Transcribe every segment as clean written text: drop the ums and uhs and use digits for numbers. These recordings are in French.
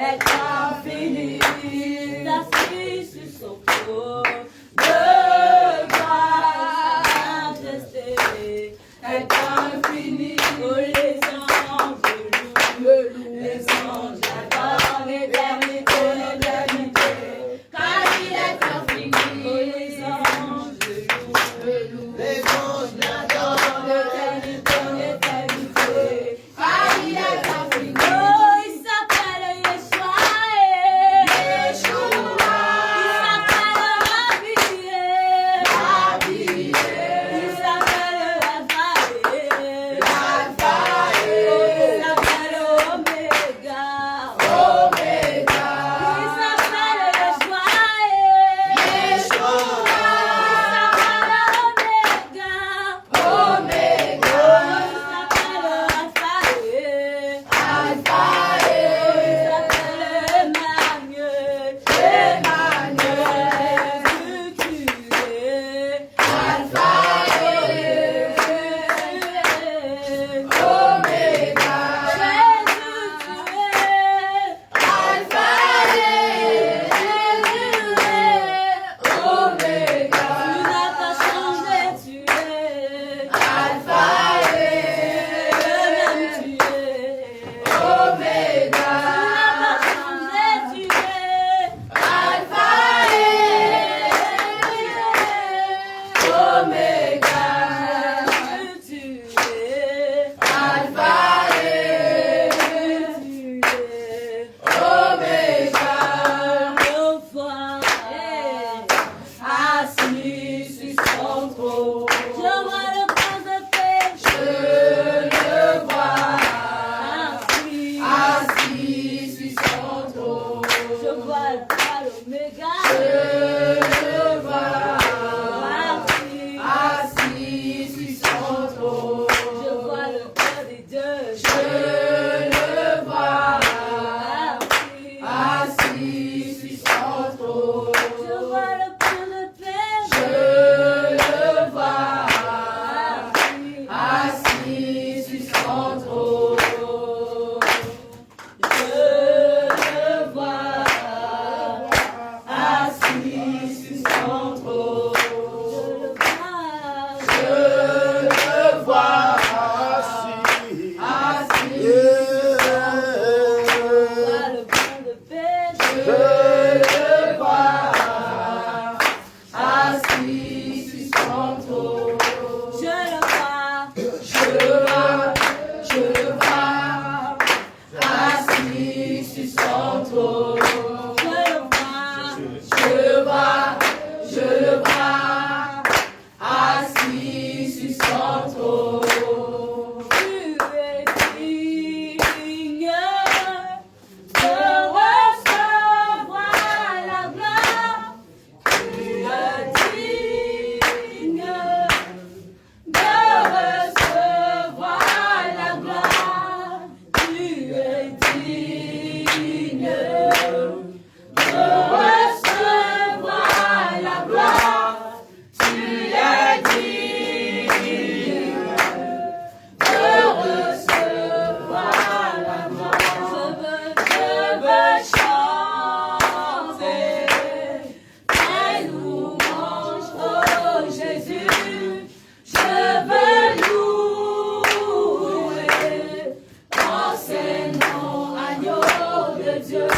est infinie. Assis sur son trône de gloire, majesté est infinie. Oh, les anges louent, les anges adorent l'éternité, car il est infini. Oh, les anges louent, les anges l'adorent l'éternité, car il est infini. Oh, il s'appelle Yeshua, Yeshua. Il s'appelle Rabbi, il s'appelle Alpha, il s'appelle Omega, il s'appelle Yeshua, Yeshua. Il s'appelle Omega, il s'appelle Alpha, il s'appelle Emmanuel, Jésus tu es Alpha et Omega. Jésus tu es Alpha et Omega. Tu n'as pas changé, tu es Alpha et même tu es Omega. Tu n'as pas changé, tu es Alpha et Omega. Tu es Alpha et tu es Omega. Le vois assis sur son trône. Je vois le prince de paix. Je le vois assis sur son trône. Je vois l'Oméga. Je le vois assis sur son trône. Je vois le cœur des dieux. Je le vois assis sur son trône. Je vois le prince de paix. Je le vois assis sur son trône. Je le vois assis sur son trône. Je le vois assis. Je vois le prince de paix. Je le vois assis sur son trône. Je le vois assis sur son trône. Je le vois assis sur son trône. Tu es digne de recevoir la gloire. Tu es digne de recevoir la gloire. Tu es digne de recevoir la gloire. Tu es digne de recevoir la gloire. Je veux chanter tes louanges, oh Jésus. Je veux louer en ces noms, agneau de Dieu.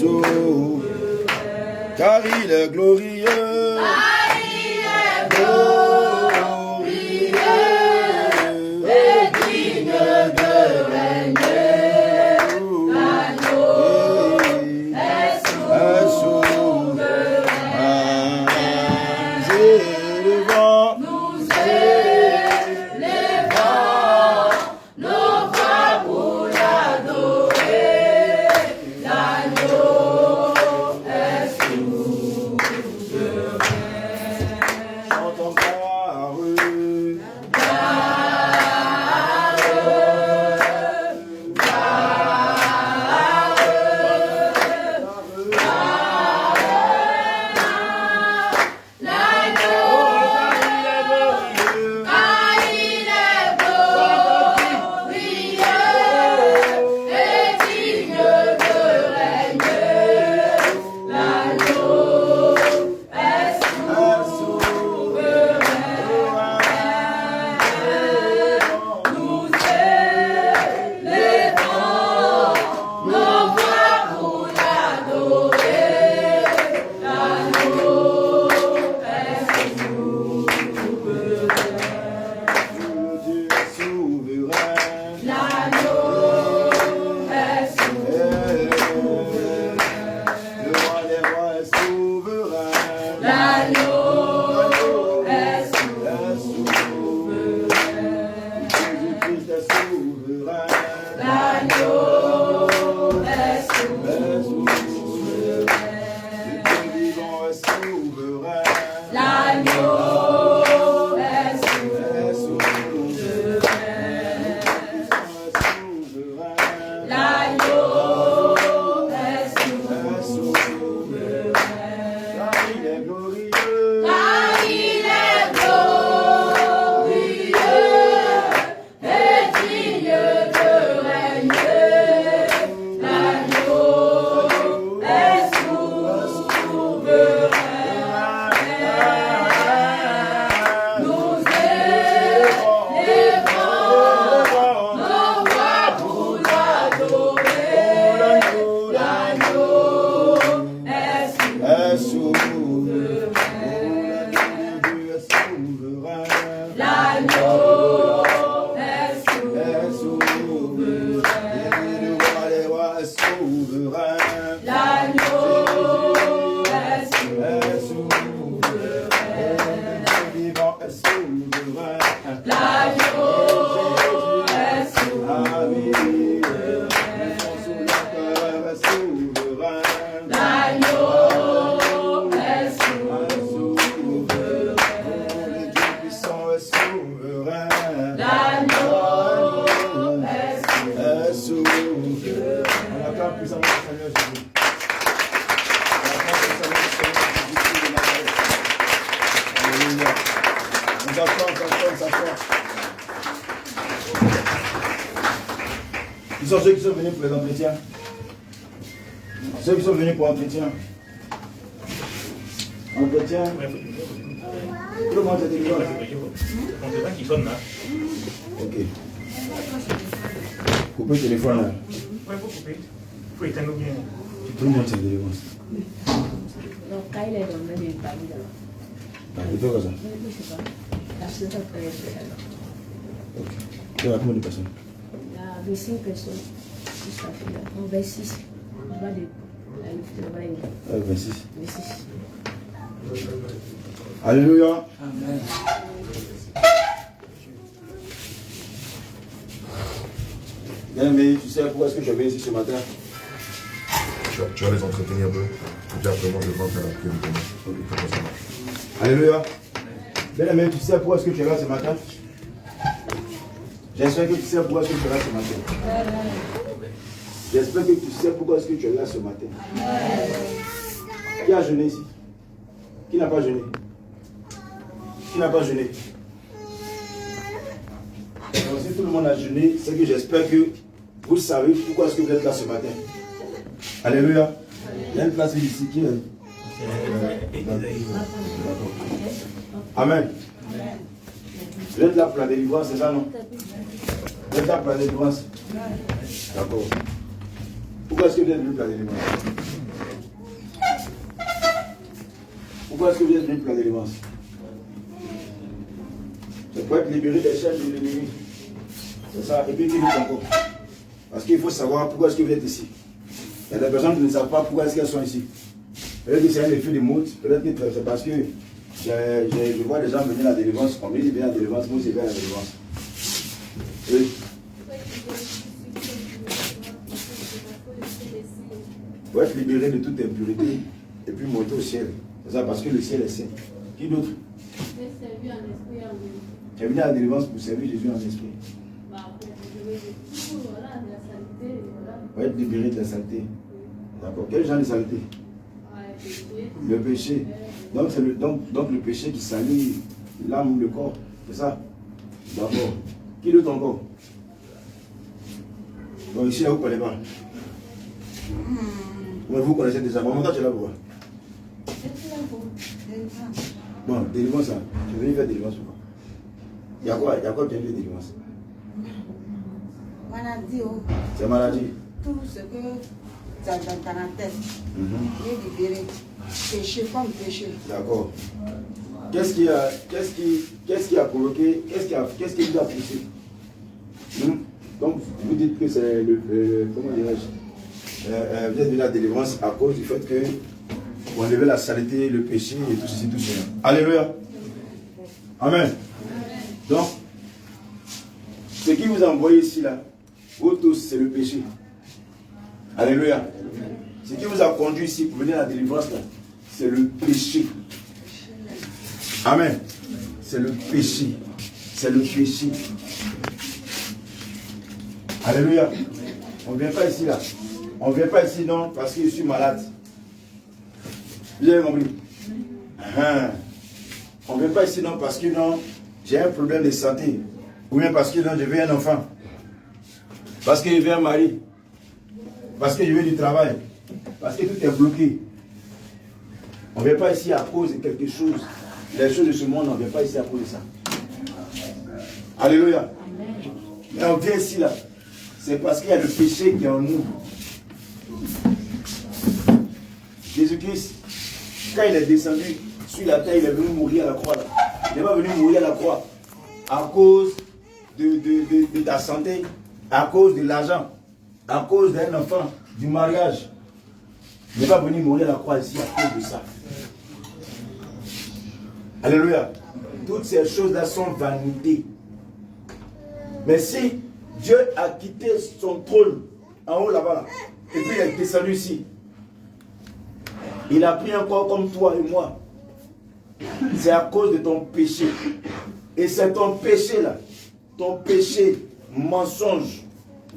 sauve, car il est glorieux. Ils sont ceux qui sont venus pour les entretiens. Ceux qui sont venus pour entretien. Entretien. Tout le monde est délivré. On qui sonne là. Ok. Coupez le téléphone là. Oui, il faut couper. Il faut éteindre bien. Tout le monde est délivré. Donc, quand il est dans le même parmi là. Il fait quoi ça? Je ne sais pas. La seule personne. Ok. Il y a combien de personnes? Il y a 25 personnes. Jusqu'à là. On 26. On va de. 26. 26. Alléluia. Amen. Bien, mais tu sais pourquoi est-ce que je viens ici ce matin? Tu vas les entretenir un peu. Et puis après, moi, je vais faire la prière. Alléluia. Bien, mais tu sais pourquoi est-ce que tu es là ce matin? J'espère que tu sais pourquoi est-ce que tu es là ce matin. J'espère que tu sais pourquoi est-ce que tu es là ce matin. Qui a jeûné ici? Qui n'a pas jeûné? Qui n'a pas jeûné? Donc, si tout le monde a jeûné, c'est que j'espère que vous savez pourquoi est-ce que vous êtes là ce matin. Alléluia. Il y a une place ici qui est. Amen. Vous êtes là pour la délivrance, c'est ça, non? Vous êtes là pour la délivrance? D'accord. Pourquoi est-ce que vous êtes venu pour la délivrance? pourquoi est-ce que vous êtes venu pour la délivrance? C'est pour être libéré des chaînes de l'ennemi. C'est ça. Et puis qui dit encore? Parce qu'il faut savoir pourquoi est-ce que vous êtes ici. Il y a des personnes qui ne savent pas pourquoi est-ce qu'elles sont ici. Peut-être que c'est un effet de mode. Peut-être que c'est parce que je vois des gens venir à la délivrance. On me dit venir à la délivrance, moi aussi je vais à la délivrance. Oui. Pour être libéré de toute impureté et puis monter au ciel. C'est ça, parce que le ciel est saint. Qui d'autre? Tu es venu à la délivrance pour servir Jésus en esprit. Pour être libéré de la saleté. D'accord. Quel genre de saleté? Le péché. Donc le péché qui salit l'âme ou le corps. C'est ça? D'accord. Qui d'autre encore? Donc ici, là, vous ne connaissez pas. Mais vous connaissez déjà. Bon, maintenant, tu es là pour voir. Bon, délivrance, ça. Tu veux venir faire délivrance ou quoi? Il y a quoi que tu viens de délivrance? Maladie, oh. C'est maladie. Tout ce que tu as dans la tête, il est libéré. Péché comme péché. D'accord. Qu'est-ce qui a provoqué, qu'est-ce qui vous a poussé? Donc, vous dites que c'est comment dirais-je, vous êtes venu à la délivrance à cause du fait que vous enlevez la saleté, le péché et tout ceci, tout cela. Alléluia. Amen. Donc, ce qui vous a envoyé ici, là, vous tous, c'est le péché. Alléluia. Ce qui vous a conduit ici pour venir à la délivrance, là, c'est le péché. Amen. C'est le péché. C'est le péché. Alléluia. On ne vient pas ici là. On ne vient pas ici non parce que je suis malade. Vous avez compris? On ne vient pas ici non parce que non, j'ai un problème de santé. Ou bien parce que non, je veux un enfant. Parce que je veux un mari. Parce que je veux du travail. Parce que tout est bloqué. On ne vient pas ici à cause de quelque chose. Les choses de ce monde, on ne vient pas ici à cause de ça. Alléluia. Mais on vient ici là. C'est parce qu'il y a le péché qui est en nous. Jésus-Christ, quand il est descendu sur la terre, il est venu mourir à la croix. Là. Il n'est pas venu mourir à la croix à cause de ta santé, à cause de l'argent, à cause d'un enfant, du mariage. Il n'est pas venu mourir à la croix ici à cause de ça. Alléluia. Toutes ces choses-là sont vanité. Mais si Dieu a quitté son trône en haut là-bas, et puis il est descendu ici, il a pris un corps comme toi et moi. C'est à cause de ton péché. Et c'est ton péché là, ton péché, mensonge,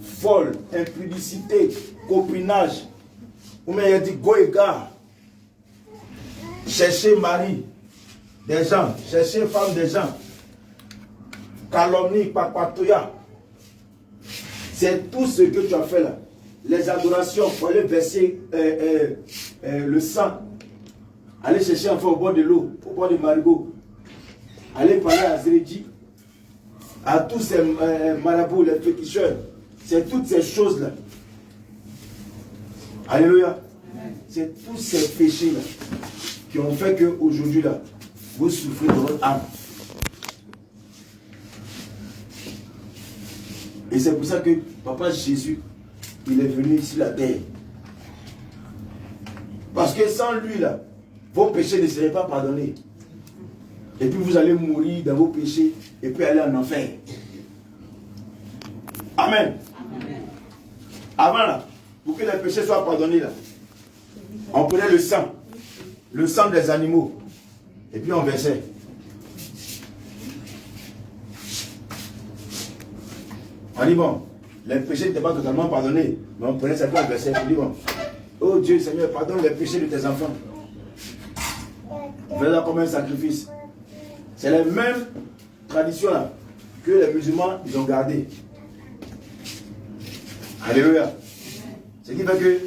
folle, impudicité, copinage, ou bien il a dit goïga, chercher mari des gens, chercher femme des gens, calomnie, papatouya. C'est tout ce que tu as fait là. Les adorations, pour aller verser le sang, aller chercher un peu au bord de l'eau, au bord du marigot, aller parler à Zérédi, à tous ces marabouts, les féticheurs. C'est toutes ces choses-là. Alléluia. C'est tous ces péchés-là qui ont fait qu'aujourd'hui, là, vous souffrez de votre âme. Et c'est pour ça que Papa Jésus, il est venu ici la terre. Parce que sans lui, là, vos péchés ne seraient pas pardonnés. Et puis vous allez mourir dans vos péchés et puis aller en enfer. Amen. Amen. Avant, là, pour que les péchés soient pardonnés, là, on prenait le sang des animaux, et puis on versait. On dit bon, les péchés n'étaient pas totalement pardonnés, mais on prenait certains versets, on dit bon, oh Dieu Seigneur, pardonne les péchés de tes enfants. Fais-la comme un sacrifice. C'est la même tradition là que les musulmans ils ont gardé. Alléluia. Ce qui fait que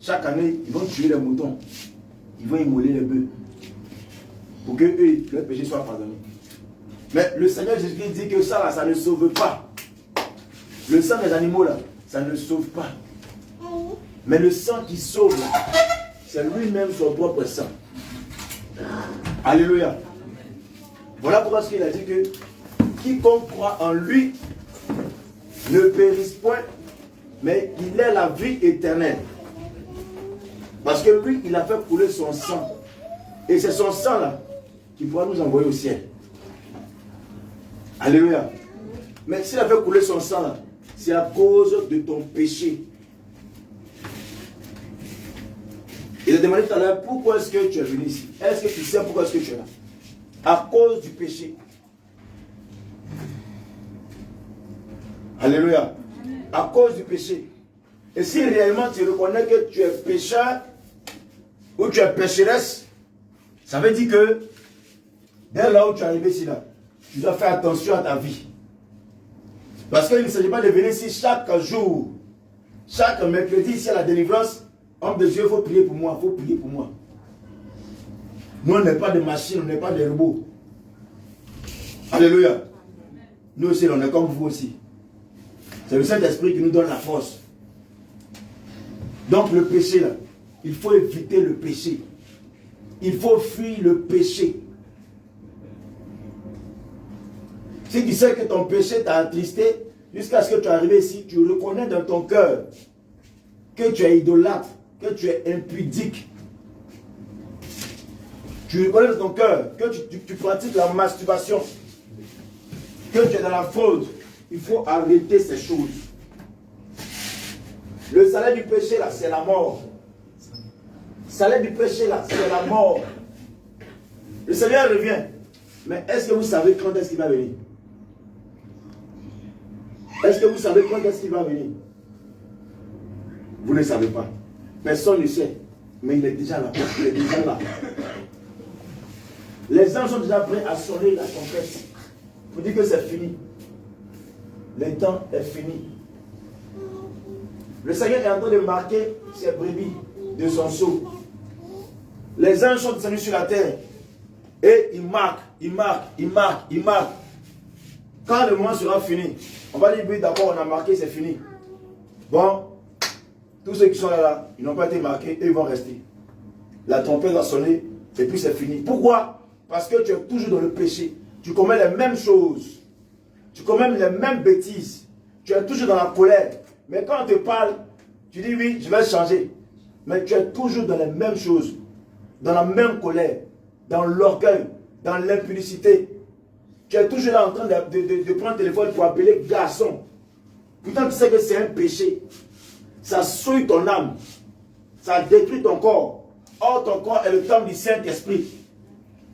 chaque année, ils vont tuer les moutons. Ils vont immoler les bœufs. Pour que eux, leurs péchés soient pardonnés. Mais le Seigneur Jésus dit que ça là, ça ne sauve pas. Le sang des animaux là, ça ne sauve pas. Mais le sang qui sauve, c'est lui-même son propre sang. Alléluia. Voilà pourquoi il a dit que quiconque croit en lui ne périsse point, mais il ait la vie éternelle. Parce que lui, il a fait couler son sang. Et c'est son sang là qui pourra nous envoyer au ciel. Alléluia. Mais s'il a fait couler son sang là, c'est à cause de ton péché. Il a demandé tout à l'heure, pourquoi est-ce que tu es venu ici? Est-ce que tu sais pourquoi est-ce que tu es là? À cause du péché. Alléluia. À cause du péché. Et si réellement tu reconnais que tu es pécheur ou tu es pécheresse, ça veut dire que dès là où tu es arrivé ici, là, tu dois faire attention à ta vie. Parce qu'il ne s'agit pas de venir ici chaque jour, chaque mercredi ici à la délivrance. Homme de Dieu, il faut prier pour moi, il faut prier pour moi. Nous, on n'est pas des machines, on n'est pas des robots. Alléluia. Nous aussi, on est comme vous aussi. C'est le Saint-Esprit qui nous donne la force. Donc le péché, là, il faut éviter le péché. Il faut fuir le péché. Si tu sais que ton péché t'a attristé, jusqu'à ce que tu es arrivé ici, tu reconnais dans ton cœur que tu es idolâtre, que tu es impudique. Tu reconnais dans ton cœur que tu pratiques la masturbation, que tu es dans la fraude. Il faut arrêter ces choses. Le salaire du péché, là, c'est la mort. Le salaire du péché, là, c'est la mort. Le Seigneur revient. Mais est-ce que vous savez quand est-ce qu'il va venir? Est-ce que vous savez quand est-ce qu'il va venir? Vous ne savez pas. Personne ne sait. Mais il est déjà là. Il est déjà là. Les anges sont déjà prêts à sonner la trompette pour dire que c'est fini. Le temps est fini. Le Seigneur est en train de marquer ses brebis de son sceau. Les anges sont descendus sur la terre. Et ils marquent, ils marquent, ils marquent, ils marquent. Quand le moment sera fini, on va dire, oui, d'abord on a marqué, c'est fini. Bon, tous ceux qui sont là, ils n'ont pas été marqués, eux ils vont rester. La trompette va sonner, et puis c'est fini. Pourquoi? Parce que tu es toujours dans le péché. Tu commets les mêmes choses. Tu commets les mêmes bêtises. Tu es toujours dans la colère. Mais quand on te parle, tu dis oui, je vais changer. Mais tu es toujours dans les mêmes choses. Dans la même colère. Dans l'orgueil. Dans l'impudicité. Tu es toujours là en train de prendre le téléphone pour appeler garçon. Pourtant tu sais que c'est un péché. Ça souille ton âme. Ça détruit ton corps. Or ton corps est le temple du Saint-Esprit.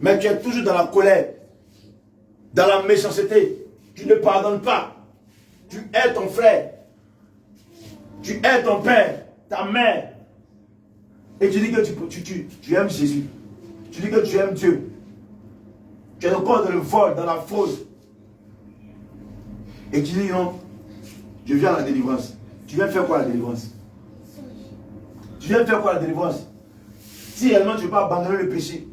Mais tu es toujours dans la colère. Dans la méchanceté. Tu ne pardonnes pas. Tu hais ton frère. Tu hais ton père, ta mère. Et tu dis que tu aimes Jésus. Tu dis que tu aimes Dieu. Tu es encore dans le vol, dans la fraude. Et tu dis non, je viens à la délivrance. Tu viens faire quoi à la délivrance? Tu viens faire quoi à la délivrance? Si réellement tu ne veux pas abandonner le péché,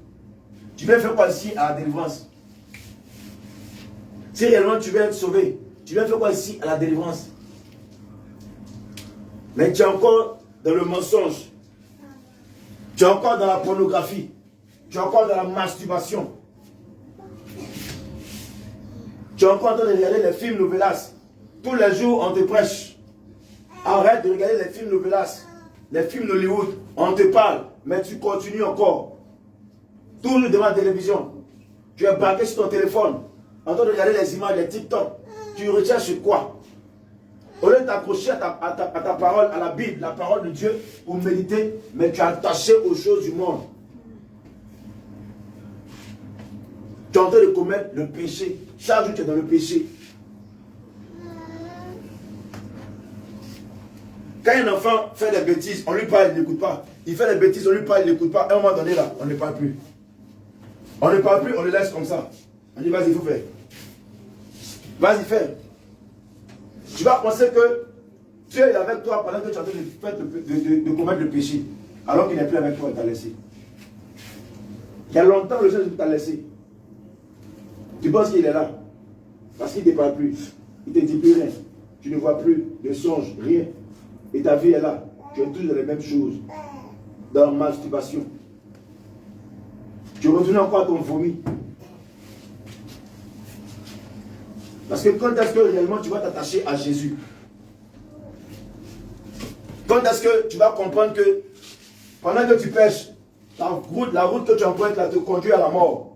tu viens faire quoi ici à la délivrance? Si réellement tu veux être sauvé, tu viens faire quoi ici à la délivrance? Mais tu es encore dans le mensonge. Tu es encore dans la pornographie. Tu es encore dans la masturbation. Tu es encore en train de regarder les films novelas. Tous les jours, on te prêche. Arrête de regarder les films novelas. Les films d'Hollywood. On te parle, mais tu continues encore. Toujours devant la télévision. Tu es braqué sur ton téléphone. En train de regarder les images, les TikTok. Tu recherches quoi? Au lieu de t'accrocher à ta parole, à la Bible, la parole de Dieu, pour méditer, mais tu es attaché aux choses du monde. Tu es en train de commettre le péché. Chaque jour, tu es dans le péché. Quand un enfant fait des bêtises, on lui parle, il n'écoute pas. Il fait des bêtises, on lui parle, il n'écoute pas. À un moment donné, là, on ne parle plus. On ne parle plus, on le laisse comme ça. On dit, vas-y, il faut faire. Vas-y, fais. Tu vas penser que Dieu est avec toi pendant que tu es en train de commettre le péché. Alors qu'il n'est plus avec toi, il t'a laissé. Il y a longtemps, le Seigneur t'a laissé. Tu penses qu'il est là. Parce qu'il ne te parle plus. Il ne te dit plus rien. Tu ne vois plus de songe, rien. Et ta vie est là. Tu es toujours dans les mêmes choses. Dans la masturbation. tu retournes encore à ton vomi. Parce que quand est-ce que réellement tu vas t'attacher à Jésus? Quand est-ce que tu vas comprendre que pendant que tu pêches, la route que tu empruntes là te conduit à la mort.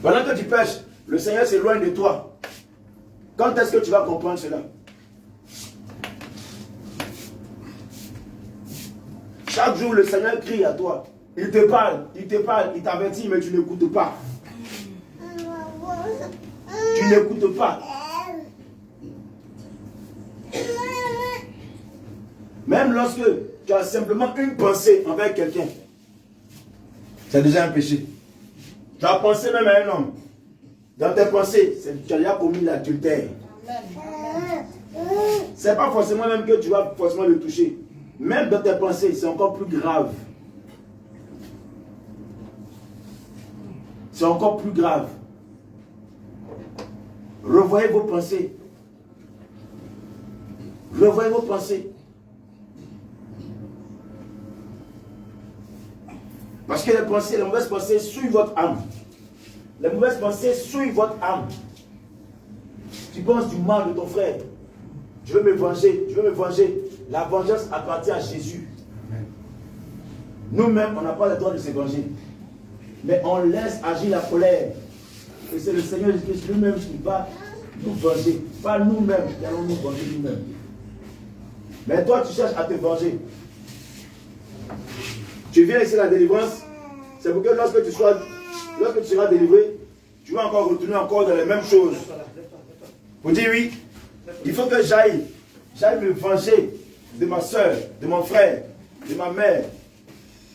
Pendant que tu pêches, le Seigneur s'éloigne de toi. Quand est-ce que tu vas comprendre cela? Chaque jour, le Seigneur crie à toi. Il te parle, il t'avertit, mais tu n'écoutes pas. Tu n'écoutes pas. Même lorsque tu as simplement une pensée envers quelqu'un, c'est déjà un péché. Tu as pensé même à un homme. Dans tes pensées, tu as déjà commis l'adultère. C'est pas forcément même que tu vas forcément le toucher. Même dans tes pensées, c'est encore plus grave. C'est encore plus grave. Revoyez vos pensées. Revoyez vos pensées. Parce que les mauvaises pensées suivent votre âme. Les mauvaises pensées suivent votre âme. Tu penses du mal de ton frère. Je veux me venger, je veux me venger. La vengeance appartient à Jésus. Nous-mêmes, on n'a pas le droit de se venger. Mais on laisse agir la colère. Et c'est le Seigneur Jésus lui-même qui va nous venger. Pas nous-mêmes qui allons nous venger nous-mêmes. Mais toi, tu cherches à te venger. Tu viens ici à la délivrance. C'est pour que lorsque tu seras délivré, tu vas encore retourner encore dans les mêmes choses. Vous dites oui, il faut que j'aille me venger de ma soeur, de mon frère, de ma mère.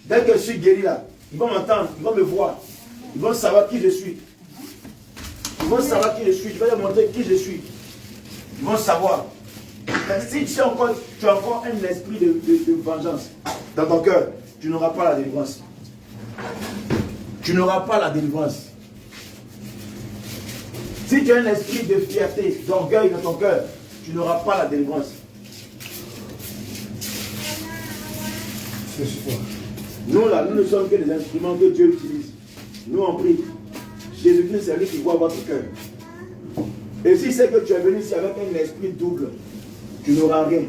Dès que je suis guéri là, ils vont m'entendre, ils vont me voir. Ils vont savoir qui je suis. Ils vont savoir qui je suis. Je vais leur montrer qui je suis. Ils vont savoir. Si tu as encore un esprit de vengeance dans ton cœur, tu n'auras pas la délivrance. Tu n'auras pas la délivrance. Si tu as un esprit de fierté, d'orgueil dans ton cœur, tu n'auras pas la délivrance. Nous là, nous ne sommes que des instruments que Dieu utilise. Nous on prie. Jésus-Christ, c'est lui qui voit votre cœur. Et si c'est que tu es venu ici avec un esprit double, tu n'auras rien.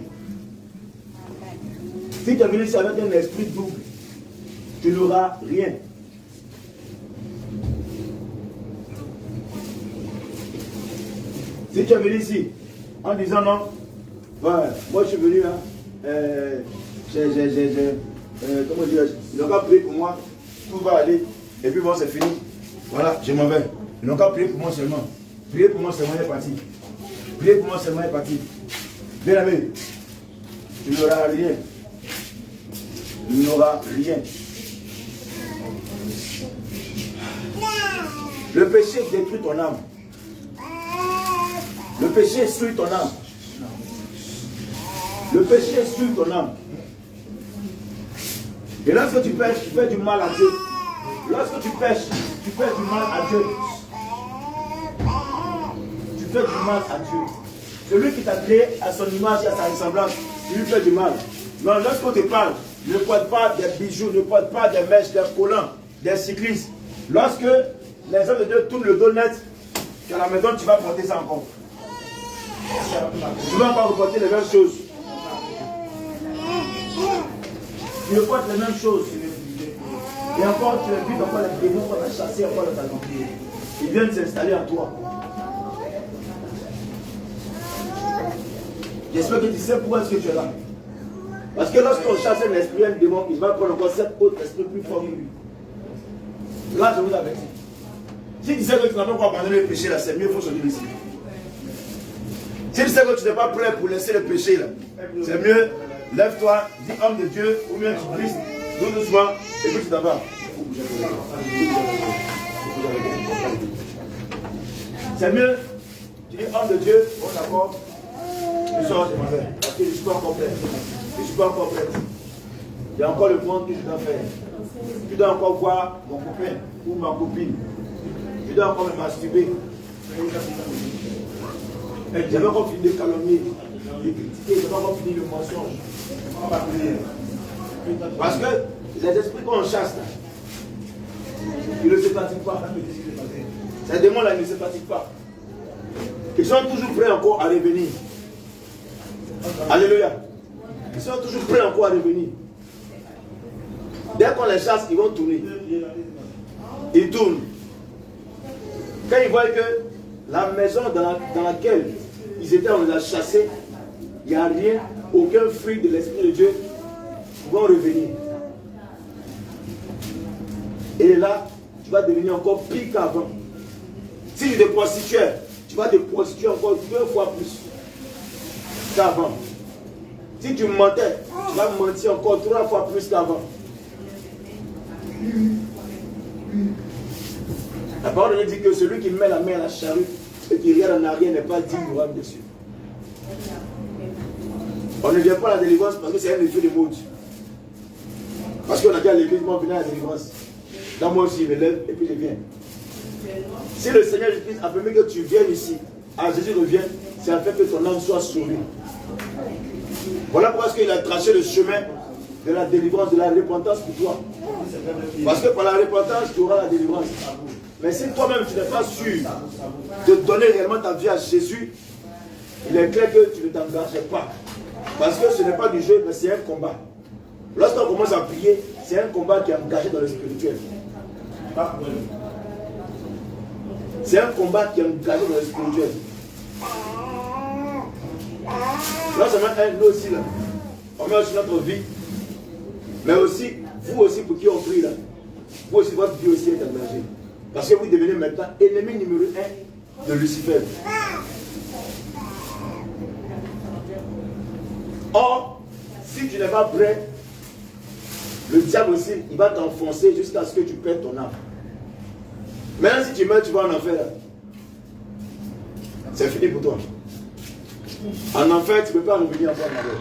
Si tu es venu ici avec un esprit double, tu n'auras rien. Si tu es venu ici en disant non, ouais, moi je suis venu là, comment dirais-je, ils n'ont qu'à prier pour moi, tout va aller, et puis bon c'est fini, voilà, je m'en vais. Ils n'ont qu'à prier pour moi seulement. Priez pour moi seulement, il est parti. Priez pour moi seulement, il est parti. Bien aimé, tu n'auras rien. Tu n'auras rien. Le péché détruit ton âme. Le péché suit ton âme. Le péché suit ton âme. Et lorsque tu pêches, tu fais du mal à Dieu. Lorsque tu pêches, tu fais du mal à Dieu. Tu fais du mal à Dieu. Celui qui t'a créé à son image et à sa ressemblance, tu lui fais du mal. Non, lorsqu'on te parle, ne porte pas des bijoux, ne porte pas des mèches, des collants, des cyclistes. Lorsque les hommes de Dieu tournent le dos net, à la maison, tu vas porter ça encore. Tu vas encore reporter les mêmes choses. Tu reportes les mêmes choses. Et encore, tu invites encore les démons pour te chasser encore dans ta vie. Ils viennent s'installer en toi. J'espère que tu sais pourquoi est-ce que tu es là. Parce que lorsqu'on chasse un esprit, un démon, il va prendre encore cet autre esprit plus fort que lui. Là, je vous avertis. Si tu sais que tu n'as pas encore abandonné le péché, là, c'est mieux, il faut sortir d'ici. Si tu sais que tu n'es pas prêt pour laisser le péché, là, c'est mieux, lève-toi, dis homme de Dieu, ou bien tu glisses, doucement, et puis tu t'en vas. C'est mieux, tu dis homme de Dieu, bon d'accord, je sors, je m'en vais, parce que je ne suis pas encore prêt. Je ne suis pas encore prêt. Il y a encore le point que je dois faire. Je dois encore voir mon copain ou ma copine. Je dois encore me masturber. J'avais encore fini de calomnier, de critiquer, j'avais encore fini le mensonge. Parce que les esprits qu'on chasse, Ils ne se fatiguent pas. Ces démons-là, ils ne se fatiguent pas. Ils sont toujours prêts encore à revenir. Alléluia. Ils sont toujours prêts encore à revenir. Dès qu'on les chasse, ils vont tourner. Ils tournent. Quand ils voient que la maison dans laquelle ils étaient, on les a chassés, il n'y a rien, aucun fruit de l'Esprit de Dieu, ils vont revenir. Et là, tu vas devenir encore pire qu'avant. Si tu te prostituais, tu vas te prostituer encore 2 fois plus qu'avant. Si tu mentais, tu vas mentir encore 3 fois plus qu'avant. La parole de Dieu dit que celui qui met la main à la charrue et qui regarde en arrière n'est pas digne du royaume des cieux. On ne vient pas à la délivrance parce que c'est un effet de mode. Parce qu'on a dit à l'église, moi, venez à la délivrance. Là, moi aussi, je me lève et puis je viens. Si le Seigneur Jésus a permis que tu viennes ici, à Jésus revient, c'est afin que ton âme soit sauvée. Voilà pourquoi il a tracé le chemin de la délivrance, de la repentance pour toi. Parce que par la repentance, tu auras la délivrance. Mais si toi-même tu n'es pas sûr de donner réellement ta vie à Jésus, il est clair que tu ne t'engages pas. Parce que ce n'est pas du jeu, mais c'est un combat. Lorsqu'on commence à prier, c'est un combat qui est engagé dans le spirituel. C'est un combat qui est engagé dans le spirituel. Là, ça met nous aussi là. On met aussi notre vie. Mais aussi, vous aussi pour qui on prie là. Vous aussi, votre vie aussi est engagée. Parce que vous devenez maintenant ennemi numéro 1 de Lucifer. Or, si tu n'es pas prêt, le diable aussi, il va t'enfoncer jusqu'à ce que tu perdes ton âme. Maintenant, si tu meurs, tu vas en enfer. C'est fini pour toi. En enfer, tu ne peux pas revenir encore en enfer.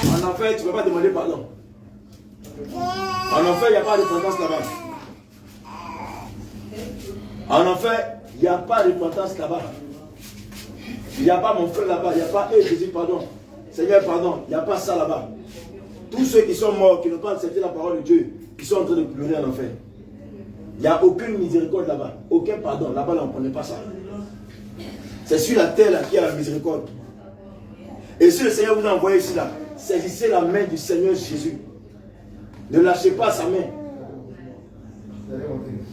En enfer, tu ne peux pas demander pardon. En enfer, il n'y a pas de repentance là-bas. En enfer, il n'y a pas de repentance là-bas. Il n'y a pas mon frère là-bas. Il n'y a pas, Jésus, pardon. Seigneur, pardon. Il n'y a pas ça là-bas. Tous ceux qui sont morts, qui n'ont pas accepté la parole de Dieu, qui sont en train de pleurer en enfer. Il n'y a aucune miséricorde là-bas. Aucun pardon. Là-bas, on ne connaît pas ça. C'est sur la terre là qu'il y a la miséricorde. Et si le Seigneur vous a envoyé ici là, saisissez la main du Seigneur Jésus. Ne lâchez pas sa main.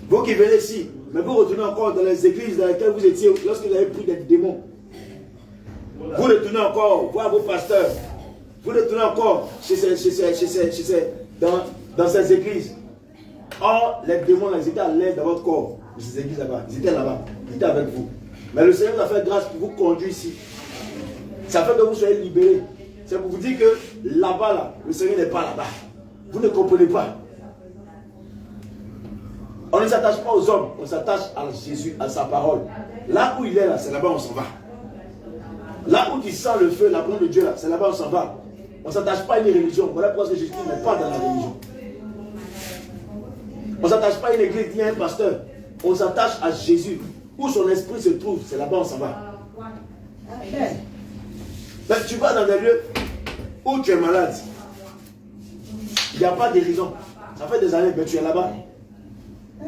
Vous qui venez ici, mais vous retournez encore dans les églises dans lesquelles vous étiez lorsque vous avez pris des démons. Vous retournez encore voir vos pasteurs. Vous retournez encore dans ces églises. Or, les démons là, ils étaient à l'aise dans votre corps. Ces églises là-bas, ils étaient là-bas. Ils étaient avec vous. Mais le Seigneur vous a fait grâce pour vous conduire ici. Ça fait que vous soyez libérés. C'est pour vous dire que là-bas, là, le Seigneur n'est pas là-bas. Vous ne comprenez pas. On ne s'attache pas aux hommes, on s'attache à Jésus, à sa parole. Là où il est, là, c'est là-bas où on s'en va. Là où tu sens le feu, la parole de Dieu, là, c'est là-bas où on s'en va. On ne s'attache pas à une religion. Voilà pourquoi Jésus n'est pas dans la religion. On ne s'attache pas à une église ni à un pasteur. On s'attache à Jésus. Où son esprit se trouve, c'est là-bas où on s'en va. Mais tu vas dans des lieux où tu es malade. Il n'y a pas de guérison. Ça fait des années que tu es là-bas.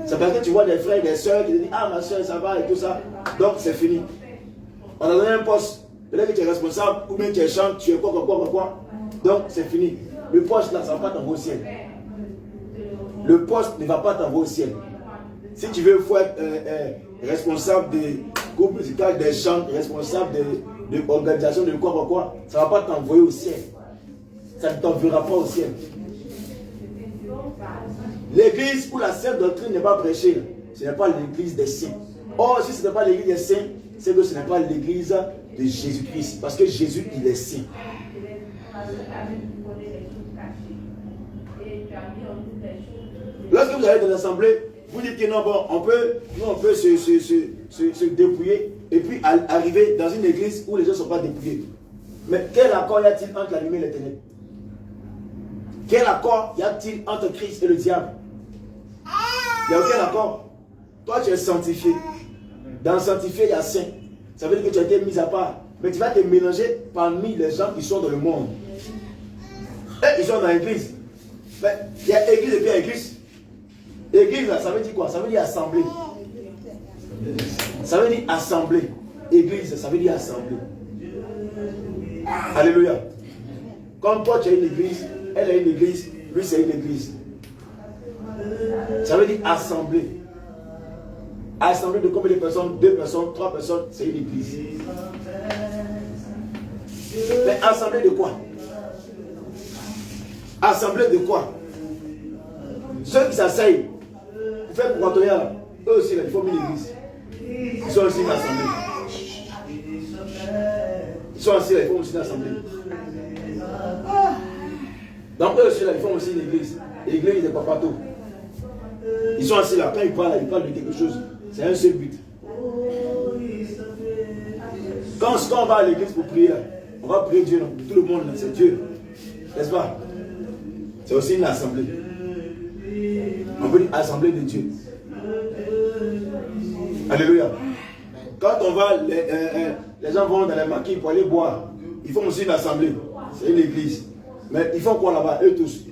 C'est parce que tu vois des frères et des soeurs qui te disent ah ma soeur ça va et tout ça. Donc c'est fini. On a donné un poste. Peut-être que tu es responsable ou bien tu es chante, tu es quoi. Donc c'est fini. Le poste là, ça ne va pas t'envoyer au ciel. Le poste ne va pas t'envoyer au ciel. Si tu veux être responsable des groupes musicaux, des chants, responsable de l'organisation de quoi, ça ne va pas t'envoyer au ciel. Ça ne t'enverra pas au ciel. L'église où la sainte doctrine n'est pas prêchée, ce n'est pas l'église des saints. Or, si ce n'est pas l'église des saints, c'est que ce n'est pas l'église de Jésus-Christ. Parce que Jésus, il est saint. Lorsque vous allez dans l'assemblée, vous dites que non, bon, on peut se dépouiller et puis arriver dans une église où les gens ne sont pas dépouillés. Mais quel accord y a-t-il entre la lumière et les ténèbres? Quel accord y a-t-il entre Christ et le diable? Il n'y a aucun accord. Toi, tu es sanctifié. Dans sanctifié, il y a saint. Ça veut dire que tu as été mis à part. Mais tu vas te mélanger parmi les gens qui sont dans le monde. Et ils sont dans l'église. Mais il y a église et puis il y a église. Église, là, ça veut dire quoi? Ça veut dire assemblée. Ça veut dire assemblée. Église, ça veut dire assemblée. Alléluia. Quand toi tu as une église, elle a une église, lui c'est une église. Ça veut dire assemblée. Assemblée de combien de personnes? 2 personnes, 3 personnes, c'est une église. Mais assemblée de quoi? Assemblée de quoi? Ceux qui s'asseyent pour faire pour là, eux aussi là, ils forment une église. Ils sont aussi une assemblée. Ils sont assis là, ils font aussi une assemblée. Donc eux aussi là, ils font aussi une église. L'église des papatos. Ils sont assis là, quand ils parlent de quelque chose. C'est un seul but. Quand on va à l'église pour prier, on va prier Dieu, non? Tout le monde, c'est Dieu. N'est-ce pas? C'est aussi une assemblée. On peut dire assemblée de Dieu. Alléluia. Quand on va, les gens vont dans les maquis pour aller boire. Ils font aussi une assemblée. C'est une église. Mais ils font quoi là-bas? Eux tous.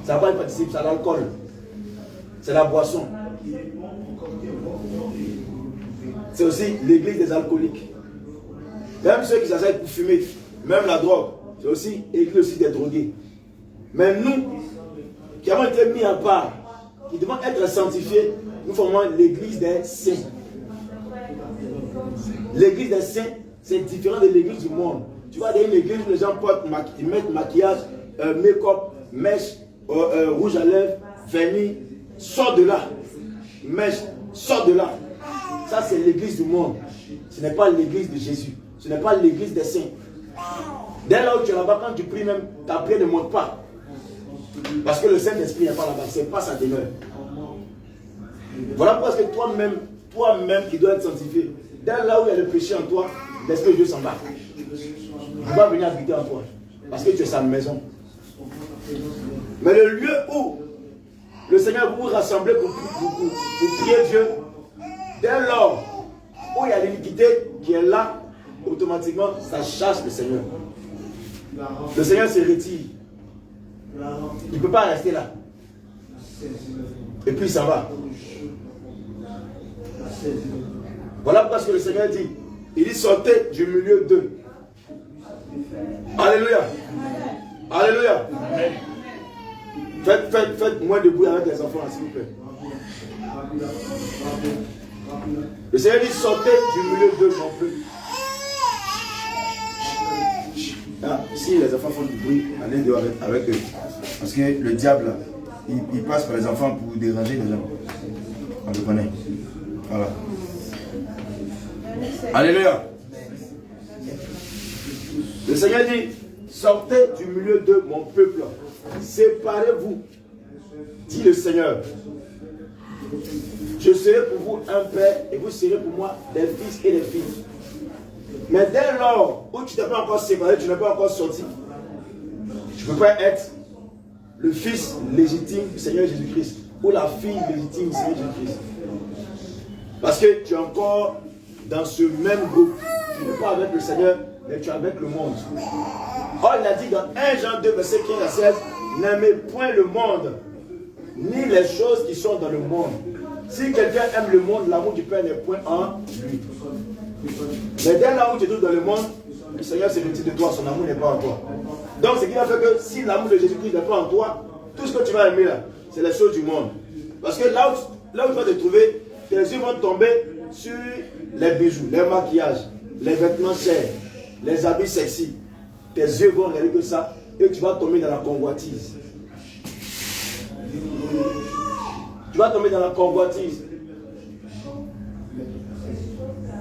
Ça va, ils participent, c'est l'alcool. C'est la boisson. C'est aussi l'église des alcooliques. Même ceux qui s'asseyent pour fumer, même la drogue, c'est aussi l'église aussi des drogués. Mais nous, qui avons été mis à part, qui devons être sanctifiés, nous formons l'église des saints. L'église des saints, c'est différent de l'église du monde. Tu vois, il y a une église où les gens ils mettent maquillage, make-up, mèche, rouge à lèvres, vernis. Sors de là. Mèche, sors de là. Ça, c'est l'église du monde. Ce n'est pas l'église de Jésus. Ce n'est pas l'église des saints. Dès là où tu es là-bas, quand tu pries même, ta prière ne monte pas. Parce que le Saint-Esprit n'est pas là-bas. Ce n'est pas sa demeure. Voilà pourquoi que toi-même qui dois être sanctifié, dès là où il y a le péché en toi, l'Esprit de Dieu s'en va. Il ne va pas venir habiter en toi. Parce que tu es sa maison. Mais le lieu où le Seigneur vous rassemble pour prier Dieu, dès lors où il y a l'iniquité qui est là, automatiquement, ça chasse le Seigneur. Le Seigneur se retire. Il ne peut pas rester là. Et puis il s'en va. Voilà pourquoi ce que le Seigneur dit. Il dit sortez du milieu d'eux. Alléluia. Alléluia. Faites moins de bruit avec les enfants, s'il vous plaît. Le Seigneur dit sortez du milieu d'eux non plus. Ah, si les enfants font du bruit, allez dehors avec eux. Parce que le diable, là, il passe par les enfants pour déranger les gens. On le connaît. Voilà. Alléluia. Le Seigneur dit sortez du milieu de mon peuple. Séparez-vous, dit le Seigneur. Je serai pour vous un père et vous serez pour moi des fils et des filles. Mais dès lors où tu n'es pas encore séparé, tu n'es pas encore sorti, tu ne peux pas être le fils légitime du Seigneur Jésus-Christ ou la fille légitime du Seigneur Jésus-Christ. Parce que tu es encore dans ce même groupe. Tu n'es pas avec le Seigneur, mais tu es avec le monde. Or, il a dit dans 1 Jean 2, verset 15 à 16, n'aimez point le monde, ni les choses qui sont dans le monde. Si quelqu'un aime le monde, l'amour du Père n'est point en lui. Mais dès là où tu es dans le monde, le Seigneur se retire de toi, son amour n'est pas en toi. Donc, ce qui va faire que si l'amour de Jésus-Christ n'est pas en toi, tout ce que tu vas aimer là, c'est les choses du monde. Parce que là où tu vas te trouver, tes yeux vont tomber sur les bijoux, les maquillages, les vêtements chers, les habits sexy. Tes yeux vont regarder que ça et tu vas tomber dans la convoitise. Tu vas tomber dans la convoitise.